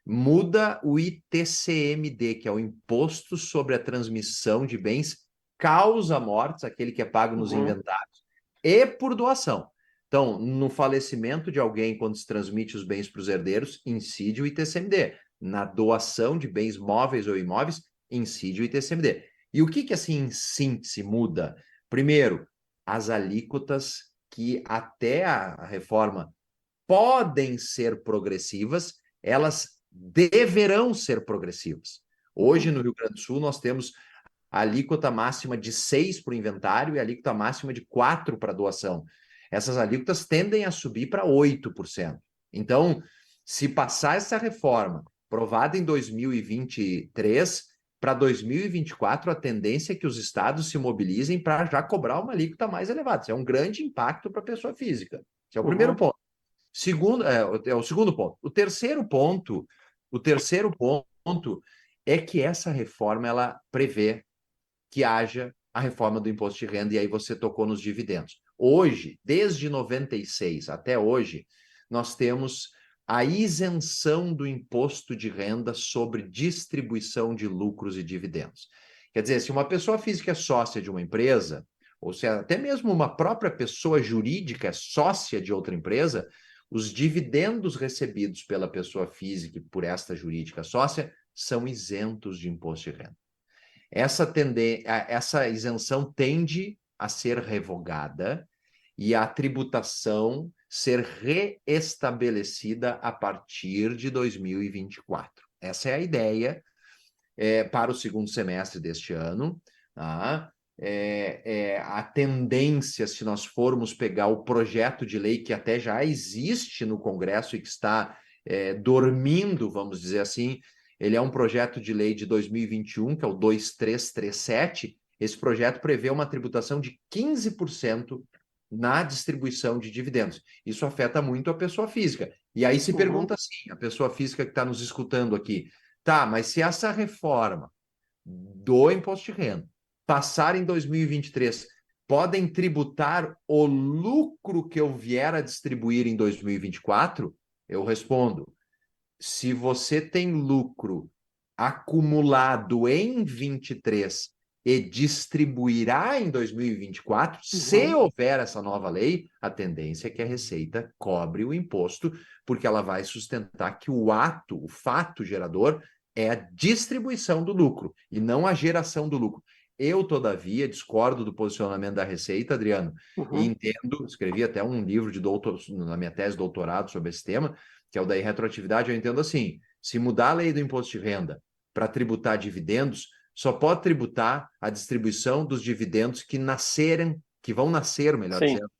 Muda o ITCMD, que é o Imposto sobre a Transmissão de Bens Causa-Mortes, aquele que é pago nos Uhum, inventários, e por doação. Então, no falecimento de alguém, quando se transmite os bens para os herdeiros, incide o ITCMD. Na doação de bens móveis ou imóveis, incide o ITCMD. E o que assim, em síntese, muda? Primeiro, as alíquotas que até a reforma podem ser progressivas, elas deverão ser progressivas. Hoje, uhum, no Rio Grande do Sul, nós temos a alíquota máxima de 6 para o inventário e a alíquota máxima de 4 para a doação. Essas alíquotas tendem a subir para 8%. Então, se passar essa reforma, aprovada em 2023, para 2024, a tendência é que os estados se mobilizem para já cobrar uma alíquota mais elevada. Isso é um grande impacto para a pessoa física. Esse é o primeiro uhum, ponto. Segundo, é o segundo ponto. O terceiro ponto é que essa reforma ela prevê que haja a reforma do imposto de renda, e aí você tocou nos dividendos. Hoje, desde 96 até hoje, nós temos a isenção do imposto de renda sobre distribuição de lucros e dividendos. Quer dizer, se uma pessoa física é sócia de uma empresa, ou se até mesmo uma própria pessoa jurídica é sócia de outra empresa, os dividendos recebidos pela pessoa física e por esta jurídica sócia são isentos de imposto de renda. Essa isenção tende a ser revogada e a tributação ser reestabelecida a partir de 2024. Essa é a ideia para o segundo semestre deste ano. Tá? A tendência, se nós formos pegar o projeto de lei que até já existe no Congresso e que está dormindo, vamos dizer assim, ele é um projeto de lei de 2021, que é o 2337. Esse projeto prevê uma tributação de 15% na distribuição de dividendos. Isso afeta muito a pessoa física. E aí se uhum. pergunta assim, a pessoa física que está nos escutando aqui, tá, mas se essa reforma do imposto de renda passar em 2023, podem tributar o lucro que eu vier a distribuir em 2024? Eu respondo: se você tem lucro acumulado em 23 e distribuirá em 2024, se houver essa nova lei, a tendência é que a Receita cobre o imposto, porque ela vai sustentar que o fato gerador é a distribuição do lucro e não a geração do lucro. Eu, todavia, discordo do posicionamento da Receita, Adriano, e entendo, escrevi até um livro na minha tese de doutorado sobre esse tema, que é o da irretroatividade. Eu entendo assim: se mudar a lei do imposto de renda para tributar dividendos, só pode tributar a distribuição dos dividendos que vão nascer, melhor Sim. dizendo,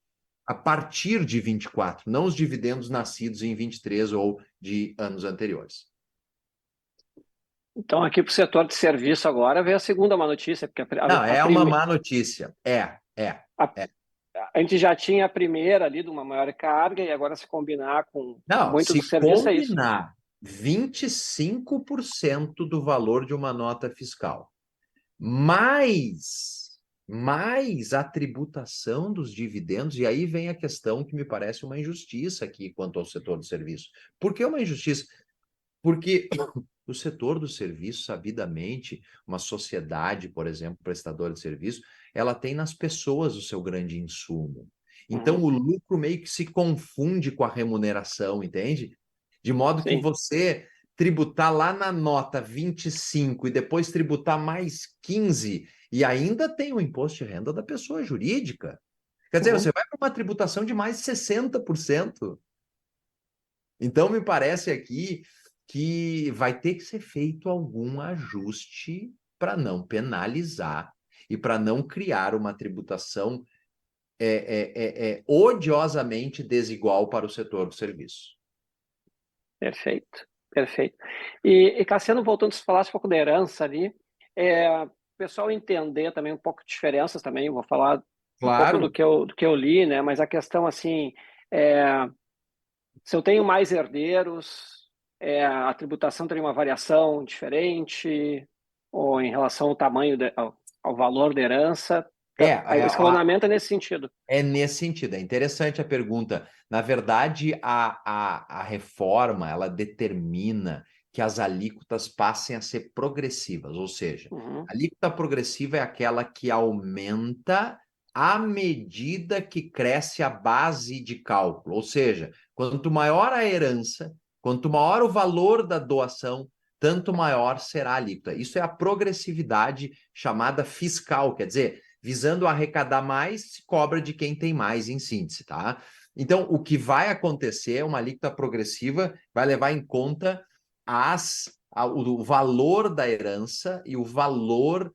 a partir de 24, não os dividendos nascidos em 23 ou de anos anteriores. Então, aqui para o setor de serviço agora veio a segunda má notícia, porque Não, é uma má notícia. A gente já tinha a primeira ali de uma maior carga e agora se combinar com Não, muito do se serviço é isso. combinar 25% do valor de uma nota fiscal, mais a tributação dos dividendos, e aí vem a questão que me parece uma injustiça aqui quanto ao setor do serviço. Por que uma injustiça? Porque o setor do serviço, sabidamente, uma sociedade, por exemplo, prestadora de serviço, ela tem nas pessoas o seu grande insumo. Então, o lucro meio que se confunde com a remuneração, entende? De modo que Sim. você tributar lá na nota 25 e depois tributar mais 15, e ainda tem o imposto de renda da pessoa jurídica. Quer dizer, você vai para uma tributação de mais 60%. Então, me parece aqui que vai ter que ser feito algum ajuste para não penalizar e para não criar uma tributação odiosamente desigual para o setor do serviço. Perfeito, perfeito. E Cassiano, voltando, se falasse um pouco da herança ali, o pessoal entender também um pouco de diferenças também, vou falar um pouco Claro. do que eu li, né? Mas a questão assim, se eu tenho mais herdeiros, a tributação teria uma variação diferente, ou em relação ao tamanho, ao valor da herança. O escalonamento é nesse sentido. É nesse sentido, é interessante a pergunta. Na verdade, a reforma, ela determina que as alíquotas passem a ser progressivas, ou seja, a alíquota progressiva é aquela que aumenta à medida que cresce a base de cálculo, ou seja, quanto maior a herança, quanto maior o valor da doação, tanto maior será a alíquota. Isso é a progressividade chamada fiscal, quer dizer, visando arrecadar mais, se cobra de quem tem mais, em síntese, tá? Então, o que vai acontecer é uma alíquota progressiva, vai levar em conta o valor da herança e o valor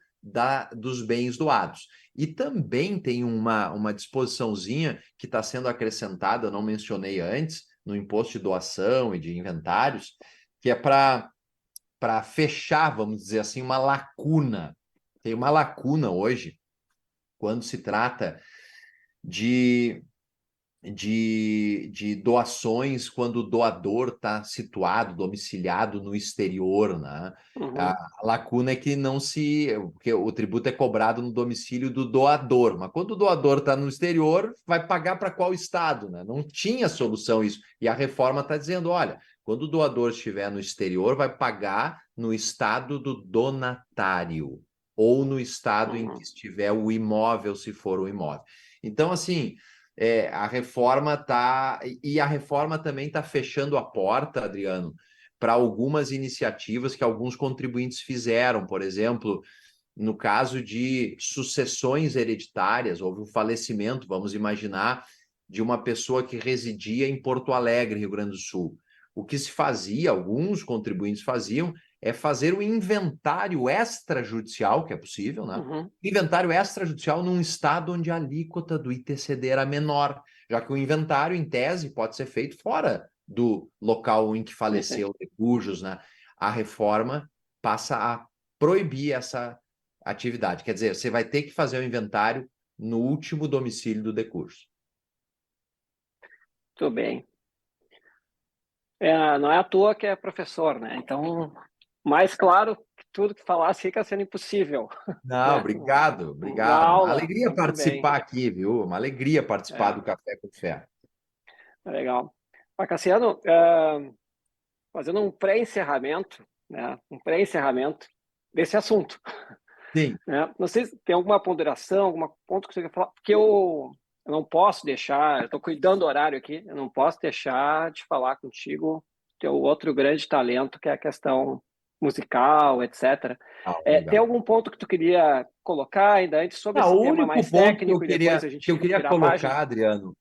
dos bens doados. E também tem uma disposiçãozinha que está sendo acrescentada, eu não mencionei antes, no imposto de doação e de inventários, que é para fechar, vamos dizer assim, uma lacuna. Tem uma lacuna hoje, quando se trata de doações, quando o doador está situado, domiciliado no exterior, né? A lacuna é que não se... porque o tributo é cobrado no domicílio do doador, mas quando o doador está no exterior, vai pagar para qual estado, né? Não tinha solução isso. E a reforma está dizendo, olha, quando o doador estiver no exterior, vai pagar no estado do donatário, ou no estado em que estiver o imóvel, se for o imóvel. Então, assim, a reforma também está fechando a porta, Adriano, para algumas iniciativas que alguns contribuintes fizeram. Por exemplo, no caso de sucessões hereditárias, houve um falecimento, vamos imaginar, de uma pessoa que residia em Porto Alegre, Rio Grande do Sul. O que se fazia, alguns contribuintes faziam, é fazer o inventário extrajudicial, que é possível, né? Inventário extrajudicial num estado onde a alíquota do ITCD era menor, já que o inventário, em tese, pode ser feito fora do local em que faleceu de cujos, né? A reforma passa a proibir essa atividade. Quer dizer, você vai ter que fazer o inventário no último domicílio do decurso. Muito bem. Não é à toa que é professor, né? Então, mais claro que tudo que falasse fica sendo impossível. Não, Né? obrigado, Uma obrigado. Uma aula, alegria muito bem. participar aqui, viu? Uma alegria participar do Café com Fé. Legal. Mas, Cassiano, fazendo um pré-encerramento, né? Um pré-encerramento desse assunto. Sim. né? Não sei se tem alguma ponderação, algum ponto que você quer falar, porque eu não posso deixar, eu estou cuidando do horário aqui, eu não posso deixar de falar contigo teu outro grande talento, que é a questão musical, etc. Ah, Tem legal. algum ponto que tu queria colocar ainda antes sobre Não, esse o tema único mais ponto que eu técnico e depois queria, a que eu gente queria virar a página? colocar, Adriano,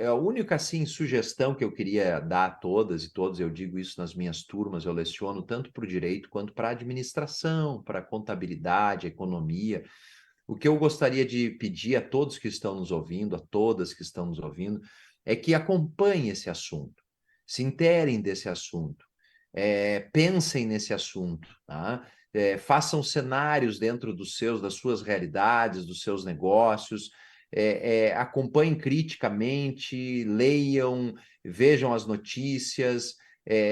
a única assim, sugestão que eu queria dar a todas e todos, eu digo isso nas minhas turmas, eu leciono tanto para o direito quanto para a administração, para a contabilidade, economia. O que eu gostaria de pedir a todos que estão nos ouvindo, a todas que estão nos ouvindo, é que acompanhem esse assunto, se interem desse assunto, pensem nesse assunto, tá? Façam cenários dentro das suas realidades, dos seus negócios, acompanhem criticamente, leiam, vejam as notícias,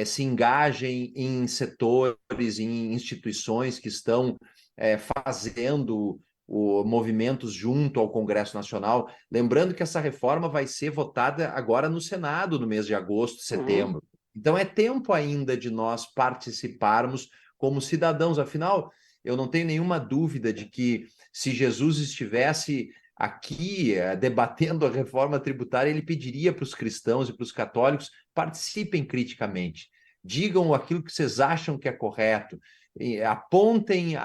se engajem em setores, em instituições que estão fazendo movimentos junto ao Congresso Nacional. Lembrando que essa reforma vai ser votada agora no Senado no mês de agosto, Uhum. setembro. Então é tempo ainda de nós participarmos como cidadãos. Afinal, eu não tenho nenhuma dúvida de que se Jesus estivesse aqui debatendo a reforma tributária, ele pediria para os cristãos e para os católicos: participem criticamente, digam aquilo que vocês acham que é correto, apontem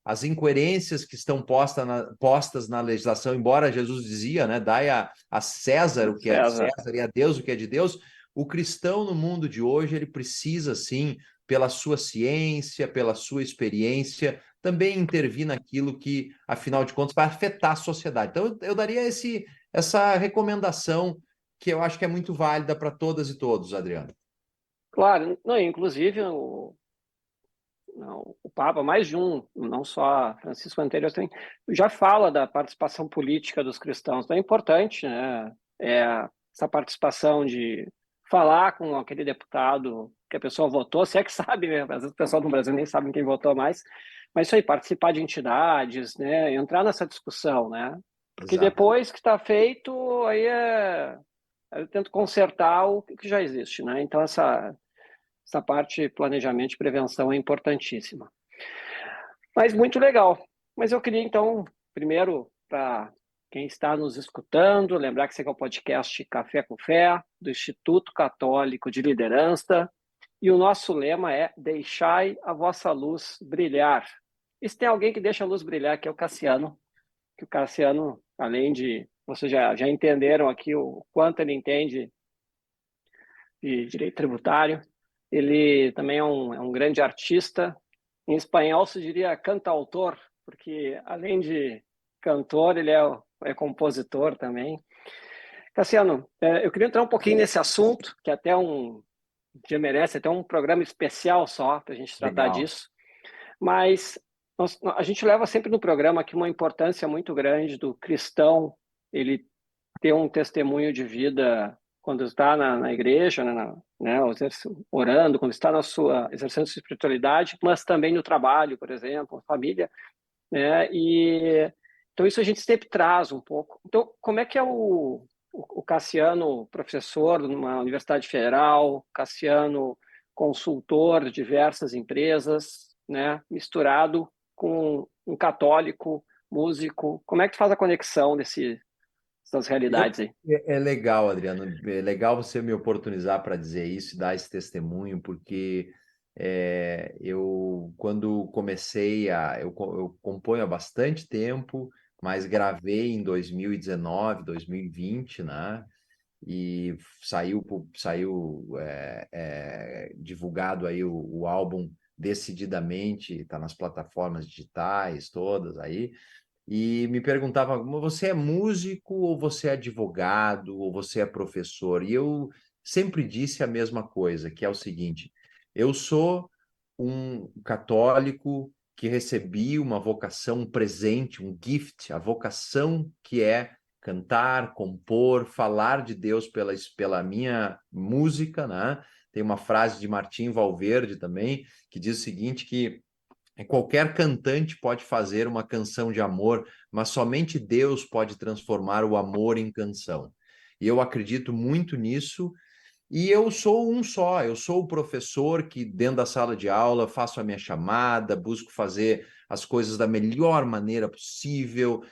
as incoerências que estão postas na legislação, embora Jesus dizia, né, dai a César o que é de César. César e a Deus o que é de Deus. O cristão no mundo de hoje, ele precisa, sim, pela sua ciência, pela sua experiência, também intervir naquilo que, afinal de contas, vai afetar a sociedade. Então, eu daria essa recomendação que eu acho que é muito válida para todas e todos, Adriano. Claro, não, inclusive o Papa, mais de um, não só Francisco anterior, também, já fala da participação política dos cristãos. Então é importante, né? Essa participação de falar com aquele deputado que a pessoa votou, se é que sabe, né? Às vezes o pessoal no Brasil nem sabe quem votou mais, mas isso aí, participar de entidades, né? Entrar nessa discussão, né? Porque Exato. depois que está feito, eu tento consertar o que já existe, né? Então essa parte de planejamento e prevenção é importantíssima. Mas muito legal. Mas eu queria, então, primeiro, para quem está nos escutando, lembrar que esse aqui é o podcast Café com Fé, do Instituto Católico de Liderança, e o nosso lema é Deixai a vossa luz brilhar. E se tem alguém que deixa a luz brilhar, que é o Cassiano, que o Cassiano, além de, vocês já entenderam aqui o quanto ele entende de direito tributário, ele também é um grande artista. Em espanhol se diria cantautor, porque além de cantor, ele é compositor também. Cassiano, eu queria entrar um pouquinho nesse assunto, que até já merece até um programa especial só para a gente tratar Legal. disso. Mas a gente leva sempre no programa aqui uma importância muito grande do cristão, ele ter um testemunho de vida quando está na igreja, né, orando, quando está exercendo sua espiritualidade, mas também no trabalho, por exemplo, família, né? Então isso a gente sempre traz um pouco. Então, como é que é o Cassiano, professor numa universidade federal, Cassiano, consultor de diversas empresas, né, misturado com um católico, músico? Como é que tu faz a conexão dessas realidades aí? É legal, Adriano. É legal você me oportunizar para dizer isso, dar esse testemunho, porque quando comecei eu componho há bastante tempo, mas gravei em 2019, 2020, né? E saiu divulgado aí o álbum Decididamente, está nas plataformas digitais todas aí. E me perguntava: você é músico ou você é advogado ou você é professor? E eu sempre disse a mesma coisa, que é o seguinte: eu sou um católico que recebi uma vocação, um presente, um gift, a vocação que é cantar, compor, falar de Deus pela minha música, né? Tem uma frase de Martim Valverde também que diz o seguinte, que qualquer cantante pode fazer uma canção de amor, mas somente Deus pode transformar o amor em canção. E eu acredito muito nisso, E eu sou um só, eu sou o professor que dentro da sala de aula faço a minha chamada, busco fazer as coisas da melhor maneira possível,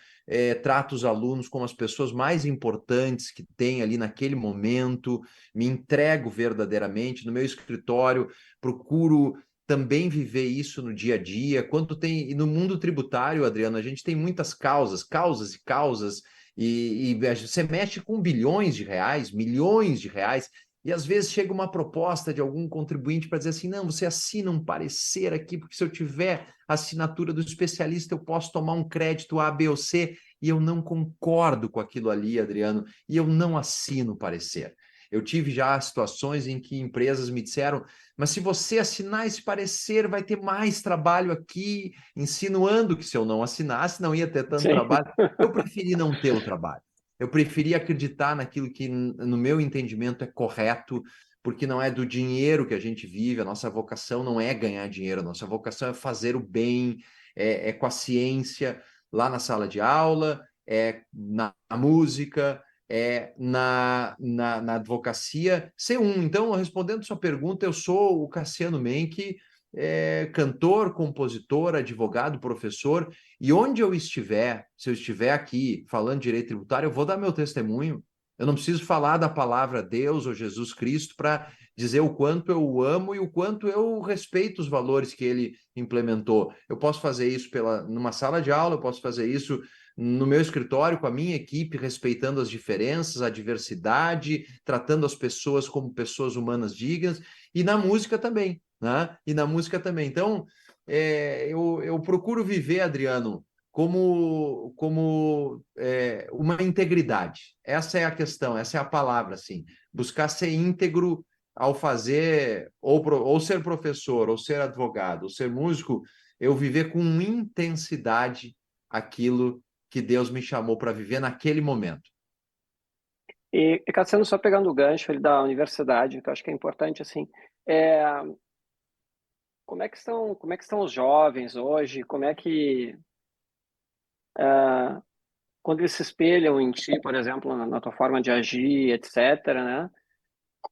trato os alunos como as pessoas mais importantes que tem ali naquele momento, me entrego verdadeiramente no meu escritório, procuro também viver isso no dia a dia. Quanto tem e no mundo tributário, Adriano, a gente tem muitas causas e causas, e você mexe com bilhões de reais, milhões de reais. E às vezes chega uma proposta de algum contribuinte para dizer assim: não, você assina um parecer aqui, porque se eu tiver a assinatura do especialista, eu posso tomar um crédito A, B ou C, e eu não concordo com aquilo ali, Adriano, e eu não assino o parecer. Eu tive já situações em que empresas me disseram: mas se você assinar esse parecer, vai ter mais trabalho aqui, insinuando que se eu não assinasse, não ia ter tanto Sim. trabalho. Eu preferi não ter o trabalho. Eu preferi acreditar naquilo que, no meu entendimento, é correto, porque não é do dinheiro que a gente vive, a nossa vocação não é ganhar dinheiro, a nossa vocação é fazer o bem, é com a ciência, lá na sala de aula, é na música, é na advocacia, ser um. Então, respondendo sua pergunta, eu sou o Cassiano Menck, cantor, compositor, advogado, professor, e onde eu estiver, se eu estiver aqui falando de direito tributário, eu vou dar meu testemunho. Eu não preciso falar da palavra Deus ou Jesus Cristo para dizer o quanto eu o amo e o quanto eu respeito os valores que ele implementou. Eu posso fazer isso numa sala de aula, eu posso fazer isso no meu escritório, com a minha equipe, respeitando as diferenças, a diversidade, tratando as pessoas como pessoas humanas dignas, e na música também, né? E na música também. Então, eu procuro viver, Adriano, como uma integridade. Essa é a questão, essa é a palavra, assim. Buscar ser íntegro ao fazer, ou ser professor, ou ser advogado, ou ser músico, eu viver com intensidade aquilo que Deus me chamou para viver naquele momento. E Cassiano, só pegando o gancho ali da universidade, que eu acho que é importante, assim, é, como é que estão os jovens hoje? Como é que, quando eles se espelham em ti, por exemplo, na tua forma de agir, etc., né?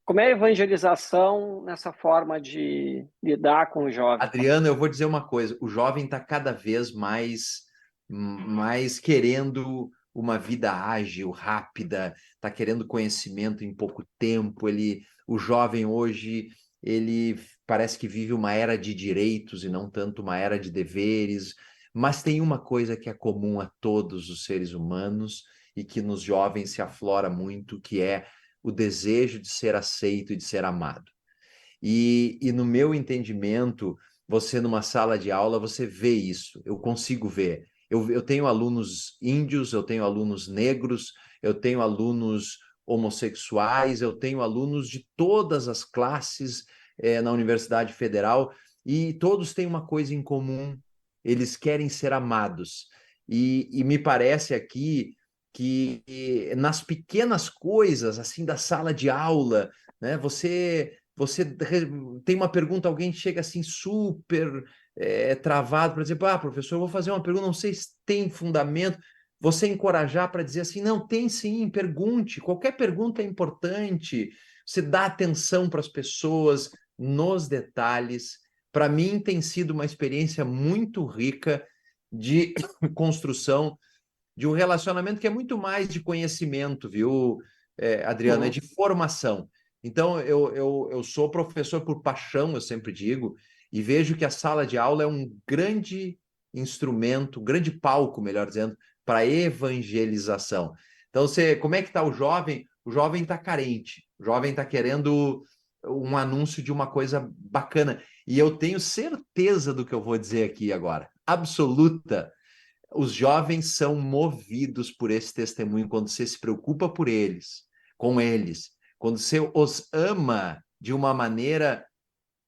Como é a evangelização nessa forma de lidar com o jovem? Adriano, eu vou dizer uma coisa: o jovem está cada vez mais querendo uma vida ágil, rápida, está querendo conhecimento em pouco tempo. O jovem hoje, ele parece que vive uma era de direitos e não tanto uma era de deveres. Mas tem uma coisa que é comum a todos os seres humanos e que nos jovens se aflora muito, que é o desejo de ser aceito e de ser amado. E no meu entendimento, você numa sala de aula, você vê isso, eu consigo ver. Eu tenho alunos índios, eu tenho alunos negros, eu tenho alunos homossexuais, eu tenho alunos de todas as classes na Universidade Federal, e todos têm uma coisa em comum: eles querem ser amados. E me parece aqui que nas pequenas coisas, assim, da sala de aula, né, você tem uma pergunta, alguém chega assim super travado para dizer: ah, professor, eu vou fazer uma pergunta, não sei se tem fundamento. Você encorajar para dizer assim: não, tem sim, pergunte, qualquer pergunta é importante. Você dá atenção para as pessoas nos detalhes. Para mim, tem sido uma experiência muito rica de construção de um relacionamento que é muito mais de conhecimento, viu, Adriano? É Uhum. de formação. Então, eu sou professor por paixão, eu sempre digo, e vejo que a sala de aula é um grande instrumento, um grande palco, melhor dizendo, para evangelização. Então, como é que está o jovem? O jovem está carente, o jovem está querendo um anúncio de uma coisa bacana. E eu tenho certeza do que eu vou dizer aqui agora, absoluta. Os jovens são movidos por esse testemunho quando você se preocupa por eles, com eles, quando você os ama de uma maneira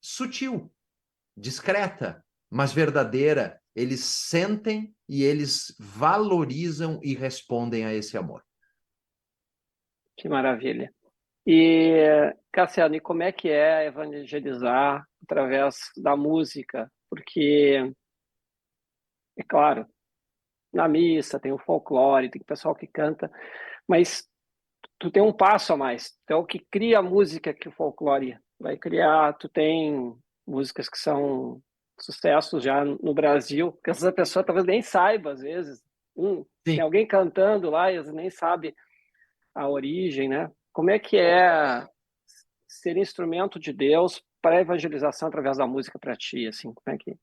sutil, discreta, mas verdadeira. Eles sentem e eles valorizam e respondem a esse amor. Que maravilha. E, Cassiano, e como é que é evangelizar através da música? Porque, é claro, na missa tem o folclore, tem o pessoal que canta, mas tu tem um passo a mais. Tu é o que cria a música que o folclore vai criar. Tu tem músicas que são sucessos já no Brasil, que essa pessoa talvez nem saiba, às vezes. Tem Sim. alguém cantando lá e às vezes nem sabe a origem, né? Como é que é ser instrumento de Deus para a evangelização através da música para ti, assim? Como é que...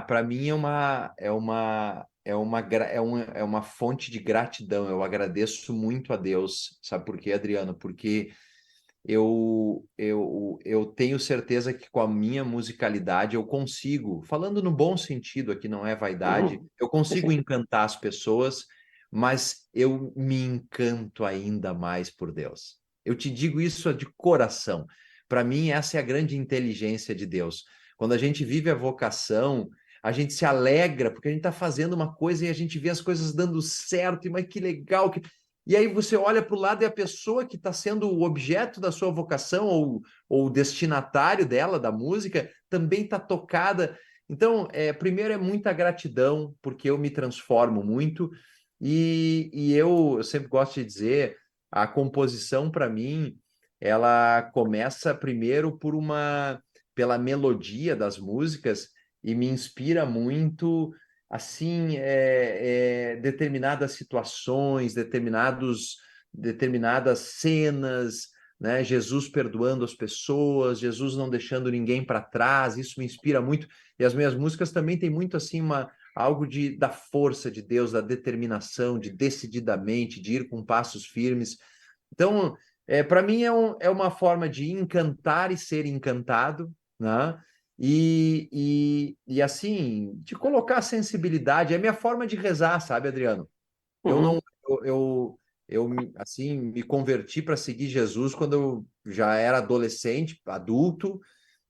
Para mim é uma fonte de gratidão. Eu agradeço muito a Deus. Sabe por quê, Adriano? Porque eu tenho certeza que com a minha musicalidade eu consigo, falando no bom sentido aqui, não é vaidade, Uhum. eu consigo Sim. encantar as pessoas, mas eu me encanto ainda mais por Deus. Eu te digo isso de coração. Para mim, essa é a grande inteligência de Deus. Quando a gente vive a vocação, a gente se alegra porque a gente está fazendo uma coisa e a gente vê as coisas dando certo, e mas que legal que e aí você olha para o lado e a pessoa que está sendo o objeto da sua vocação ou o destinatário dela, da música, também está tocada. Então, primeiro é muita gratidão, porque eu me transformo muito, e eu sempre gosto de dizer, a composição, para mim, ela começa primeiro pela melodia das músicas, e me inspira muito assim determinadas situações, determinadas cenas, né? Jesus perdoando as pessoas, Jesus não deixando ninguém para trás, isso me inspira muito. E as minhas músicas também têm muito assim algo da força de Deus, da determinação, de decididamente, de ir com passos firmes. Então, para mim é uma forma de encantar e ser encantado, né? E assim, de colocar a sensibilidade, é a minha forma de rezar, sabe, Adriano? Eu Uhum. não, assim, me converti para seguir Jesus quando eu já era adolescente, adulto,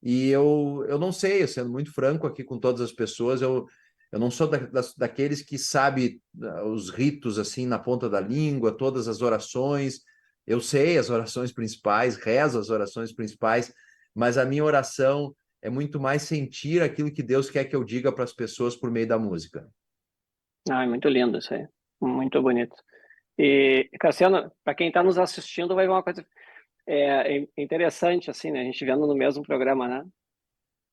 e eu não sei, eu sendo muito franco aqui com todas as pessoas, eu não sou daqueles que sabe os ritos assim na ponta da língua, todas as orações. Eu sei as orações principais, rezo as orações principais, mas a minha oração é muito mais sentir aquilo que Deus quer que eu diga para as pessoas por meio da música. Ah, é muito lindo isso aí. Muito bonito. E, Cassiano, para quem está nos assistindo, vai ver uma coisa é interessante, assim, né? A gente vendo no mesmo programa, né?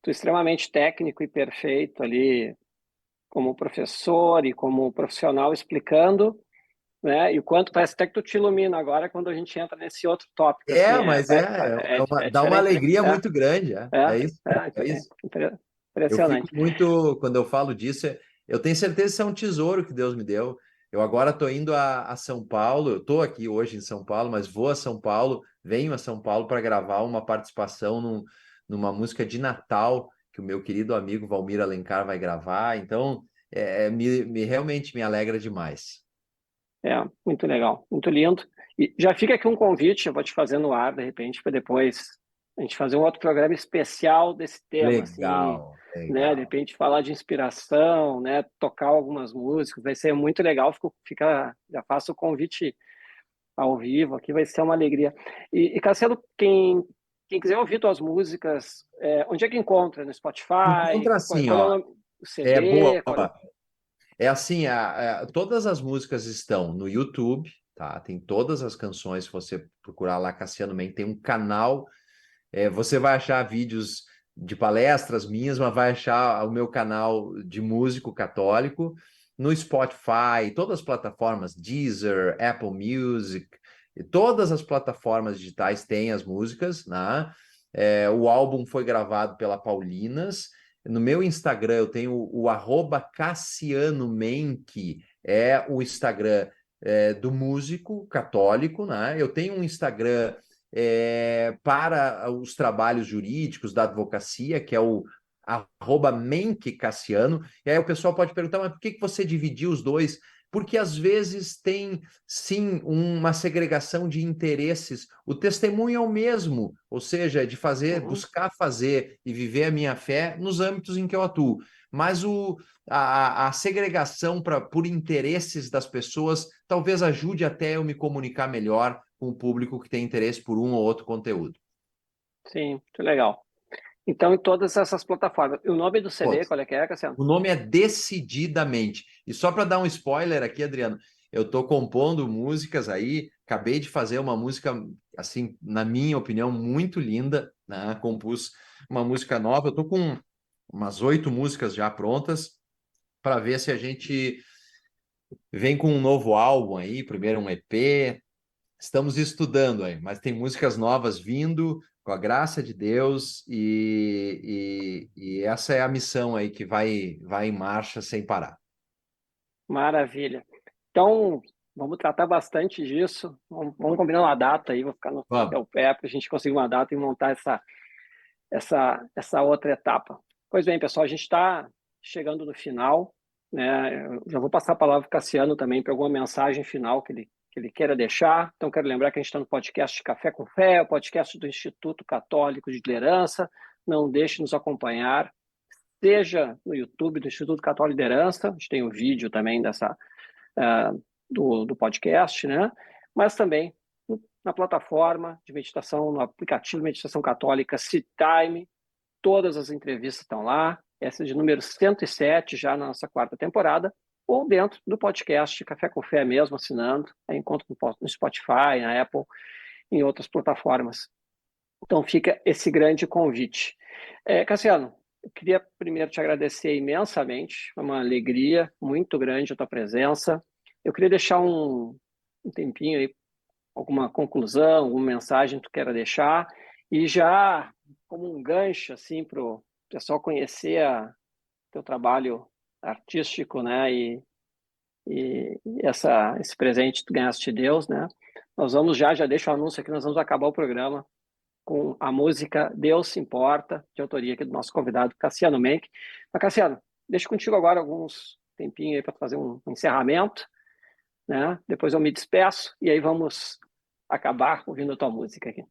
Tu extremamente técnico e perfeito ali, como professor e como profissional explicando, né? E o quanto parece até que tu te ilumina agora quando a gente entra nesse outro tópico, assim, Mas é dá uma diferente, né? alegria muito grande, é isso, é É isso. Eu fico impressionante. muito, quando eu falo disso, eu tenho certeza que isso é um tesouro que Deus me deu. Eu agora estou indo a São Paulo, eu estou aqui hoje em São Paulo, mas vou a São Paulo, venho a São Paulo para gravar uma participação numa música de Natal que o meu querido amigo Valmir Alencar vai gravar. Então, realmente me alegra demais. É, muito legal, muito lindo. E já fica aqui um convite, eu vou te fazer no ar, de repente, para depois a gente fazer um outro programa especial desse tema, assim, Legal, né? De legal. repente falar de inspiração, né? Tocar algumas músicas, vai ser muito legal. Já faço o convite ao vivo aqui, vai ser uma alegria. E Cassiano, quem quiser ouvir tuas músicas, onde é que encontra? No Spotify? Encontra assim, Qual é o ó. nome? O É boa. CD? Qual é? É assim, todas as músicas estão no YouTube, tá? Tem todas as canções, se você procurar lá Cassiano Men, tem um canal, você vai achar vídeos de palestras minhas, mas vai achar o meu canal de músico católico no Spotify, todas as plataformas, Deezer, Apple Music, e todas as plataformas digitais têm as músicas, né? O álbum foi gravado pela Paulinas. No meu Instagram eu tenho o @Cassiano Menck, é o Instagram do músico católico, né? Eu tenho um Instagram para os trabalhos jurídicos da advocacia, que é o @Menck Cassiano. E aí o pessoal pode perguntar, mas por que você dividiu os dois? Porque às vezes tem sim uma segregação de interesses. O testemunho é o mesmo, ou seja, de fazer, Uhum. buscar fazer e viver a minha fé nos âmbitos em que eu atuo. Mas a segregação por interesses das pessoas talvez ajude até eu me comunicar melhor com o público que tem interesse por um ou outro conteúdo. Sim, muito legal. Então, em todas essas plataformas. E o nome do CD, qual é que é, Cassiano? O nome é Decididamente. E só para dar um spoiler aqui, Adriano, eu estou compondo músicas aí acabei de fazer uma música, assim, na minha opinião, muito linda, né? Compus uma música nova. Eu tô com umas 8 músicas já prontas para ver se a gente vem com um novo álbum aí, primeiro um EP. Estamos estudando aí, mas tem músicas novas vindo, com a graça de Deus, e essa é a missão aí que vai em marcha sem parar. Maravilha. Então, vamos tratar bastante disso. Vamos combinar uma data aí, vou ficar no Vamos. teu pé para a gente conseguir uma data e montar essa outra etapa. Pois bem, pessoal, a gente está chegando no final, né? Eu já vou passar a palavra para o Cassiano também para alguma mensagem final que ele queira deixar. Então, quero lembrar que a gente está no podcast Café com Fé, o podcast do Instituto Católico de Liderança. Não deixe de nos acompanhar, seja no YouTube do Instituto Católico de Liderança, a gente tem o vídeo também do podcast, né? Mas também na plataforma de meditação, no aplicativo de meditação católica CityTime. Todas as entrevistas estão lá. Essa é de número 107, já na nossa 4ª temporada, ou dentro do podcast Café com Fé mesmo, assinando. Aí encontra no Spotify, na Apple, em outras plataformas. Então fica esse grande convite. Cassiano, eu queria primeiro te agradecer imensamente, foi uma alegria muito grande a tua presença. Eu queria deixar um tempinho aí, alguma conclusão, alguma mensagem que tu queira deixar, e já como um gancho assim para o pessoal conhecer teu trabalho artístico, né? E esse presente que tu ganhaste de Deus, né? Nós vamos já deixo o anúncio aqui, nós vamos acabar o programa com a música Deus se Importa, de autoria aqui do nosso convidado Cassiano Menck. Mas, Cassiano, deixo contigo agora alguns tempinhos aí para fazer um encerramento, né? Depois eu me despeço e aí vamos acabar ouvindo a tua música aqui.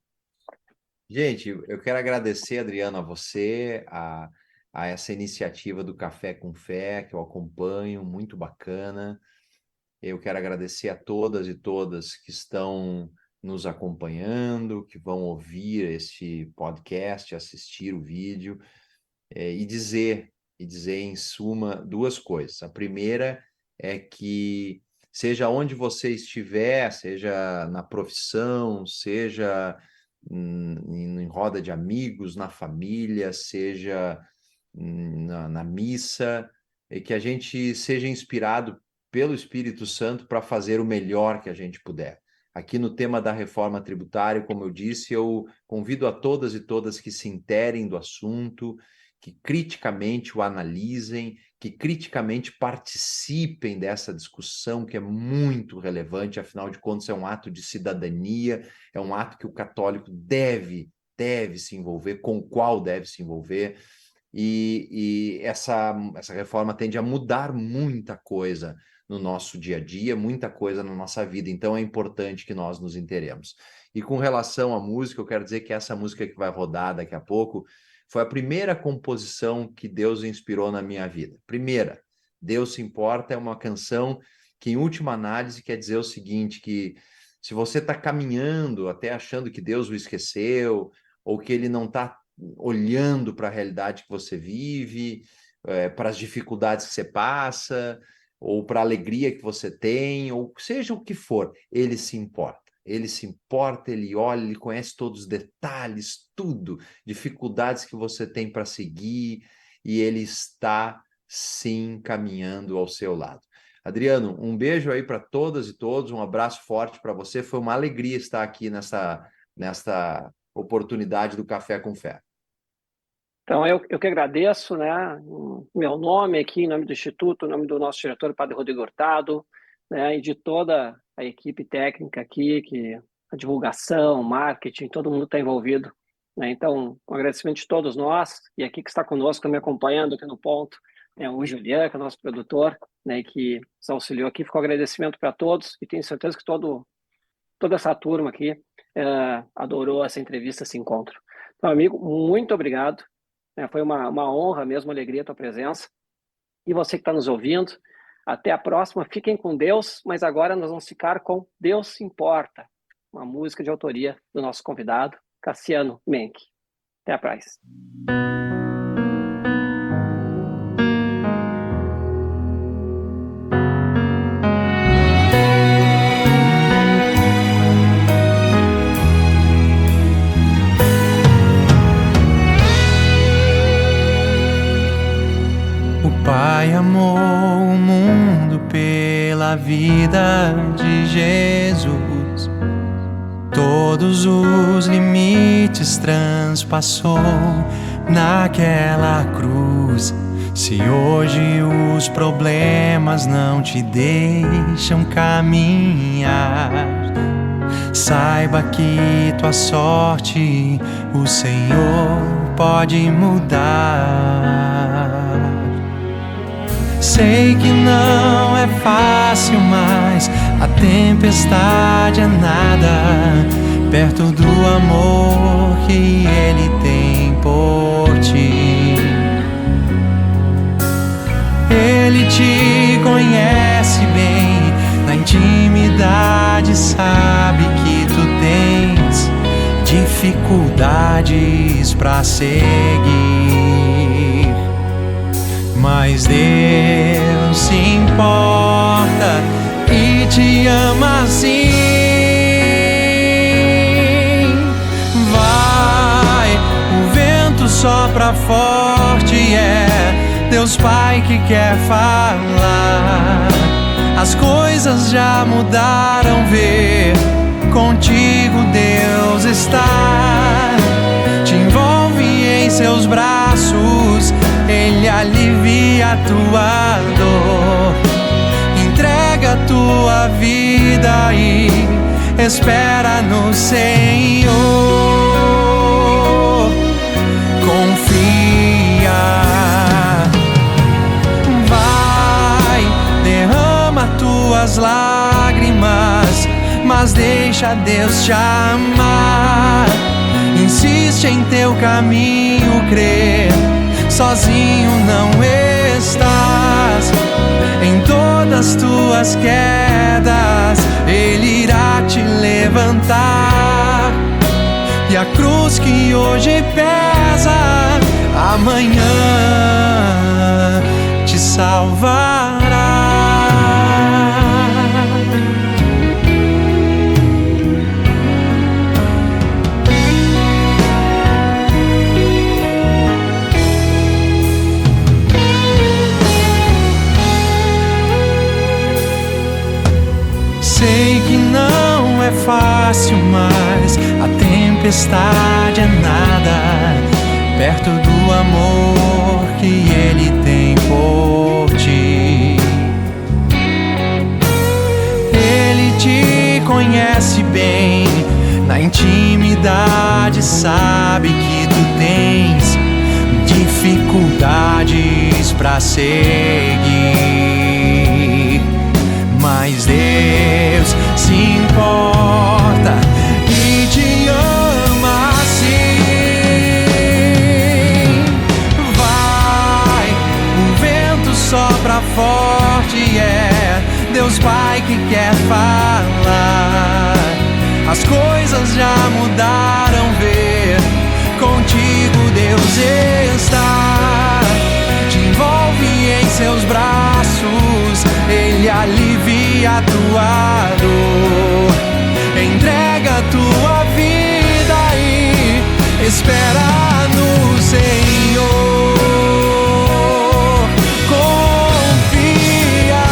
Gente, eu quero agradecer, Adriano, a você, a essa iniciativa do Café com Fé, que eu acompanho, muito bacana. Eu quero agradecer a todas e todas que estão nos acompanhando, que vão ouvir este podcast, assistir o vídeo, e dizer, em suma, 2 coisas. A primeira é que, seja onde você estiver, seja na profissão, seja em roda de amigos, na família, seja na missa, e que a gente seja inspirado pelo Espírito Santo para fazer o melhor que a gente puder. Aqui no tema da reforma tributária, como eu disse, eu convido a todas e todas que se interem do assunto, que criticamente o analisem, que criticamente participem dessa discussão que é muito relevante, afinal de contas é um ato de cidadania, é um ato que o católico deve se envolver, com o qual deve se envolver, e essa reforma tende a mudar muita coisa no nosso dia a dia, muita coisa na nossa vida, então é importante que nós nos inteiremos. E com relação à música, eu quero dizer que essa música que vai rodar daqui a pouco foi a primeira composição que Deus inspirou na minha vida. Primeira, Deus se Importa é uma canção que, em última análise, quer dizer o seguinte, que se você está caminhando até achando que Deus o esqueceu, ou que ele não está olhando para a realidade que você vive, para as dificuldades que você passa, ou para a alegria que você tem, ou seja o que for, ele se importa. Ele se importa, ele olha, ele conhece todos os detalhes, tudo, dificuldades que você tem para seguir, e ele está, sim, caminhando ao seu lado. Adriano, um beijo aí para todas e todos, um abraço forte para você. Foi uma alegria estar aqui nesta oportunidade do Café com Fé. Então, eu que agradeço, né? Meu nome aqui, em nome do Instituto, em nome do nosso diretor, Padre Rodrigo Hurtado, né? E de toda a equipe técnica aqui, que a divulgação, marketing, todo mundo está envolvido, né? Então, um agradecimento de todos nós, e aqui que está conosco, me acompanhando aqui no ponto, né? O Julian, que é o nosso produtor, né? Que nos auxiliou aqui. Ficou um agradecimento para todos, e tenho certeza que toda essa turma aqui adorou essa entrevista, esse encontro. Então, amigo, muito obrigado. Foi uma honra mesmo, uma alegria a tua presença. E você que está nos ouvindo, até a próxima. Fiquem com Deus, mas agora nós vamos ficar com Deus se Importa, uma música de autoria do nosso convidado, Cassiano Menck. Até a próxima. Pai amou o mundo pela vida de Jesus. Todos os limites transpassou naquela cruz. Se hoje os problemas não te deixam caminhar, saiba que tua sorte o Senhor pode mudar. Sei que não é fácil, mas a tempestade é nada perto do amor que Ele tem por ti. Ele te conhece bem, na intimidade sabe que tu tens dificuldades pra seguir. Mas Deus se importa e te ama assim. Vai, o vento sopra forte, é Deus Pai que quer falar. As coisas já mudaram, vê, contigo Deus está. Te envolve em seus braços, Ele alivia a tua dor. Entrega a tua vida e espera no Senhor. Confia. Vai, derrama tuas lágrimas, mas deixa Deus te amar. Insiste em teu caminho, crer, sozinho não estás. Em todas tuas quedas Ele irá te levantar. E a cruz que hoje pesa, amanhã te salvará. Sei que não é fácil, mas a tempestade é nada perto do amor que Ele tem por ti. Ele te conhece bem, na intimidade sabe que tu tens dificuldades pra seguir. Mas Deus se importa e te ama assim. Vai, o vento sopra forte, é Deus Pai que quer falar. As coisas já mudaram, vê, contigo Deus está. Te envolve em seus braços, Ele alivia a tua dor. Entrega a tua vida e espera no Senhor. Confia.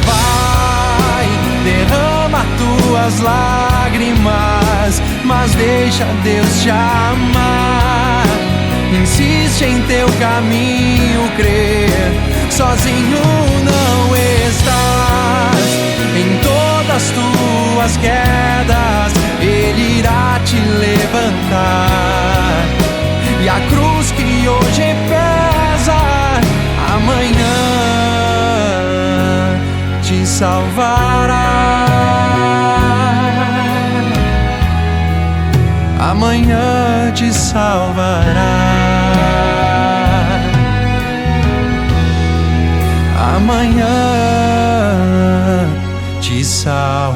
Vai, derrama tuas lágrimas, mas deixa Deus te amar. Insiste em teu caminho, crer, sozinho não estás. Em todas tuas quedas Ele irá te levantar. E a cruz que hoje pesa, amanhã te salvará. Amanhã te salvará. Amanhã te salvará.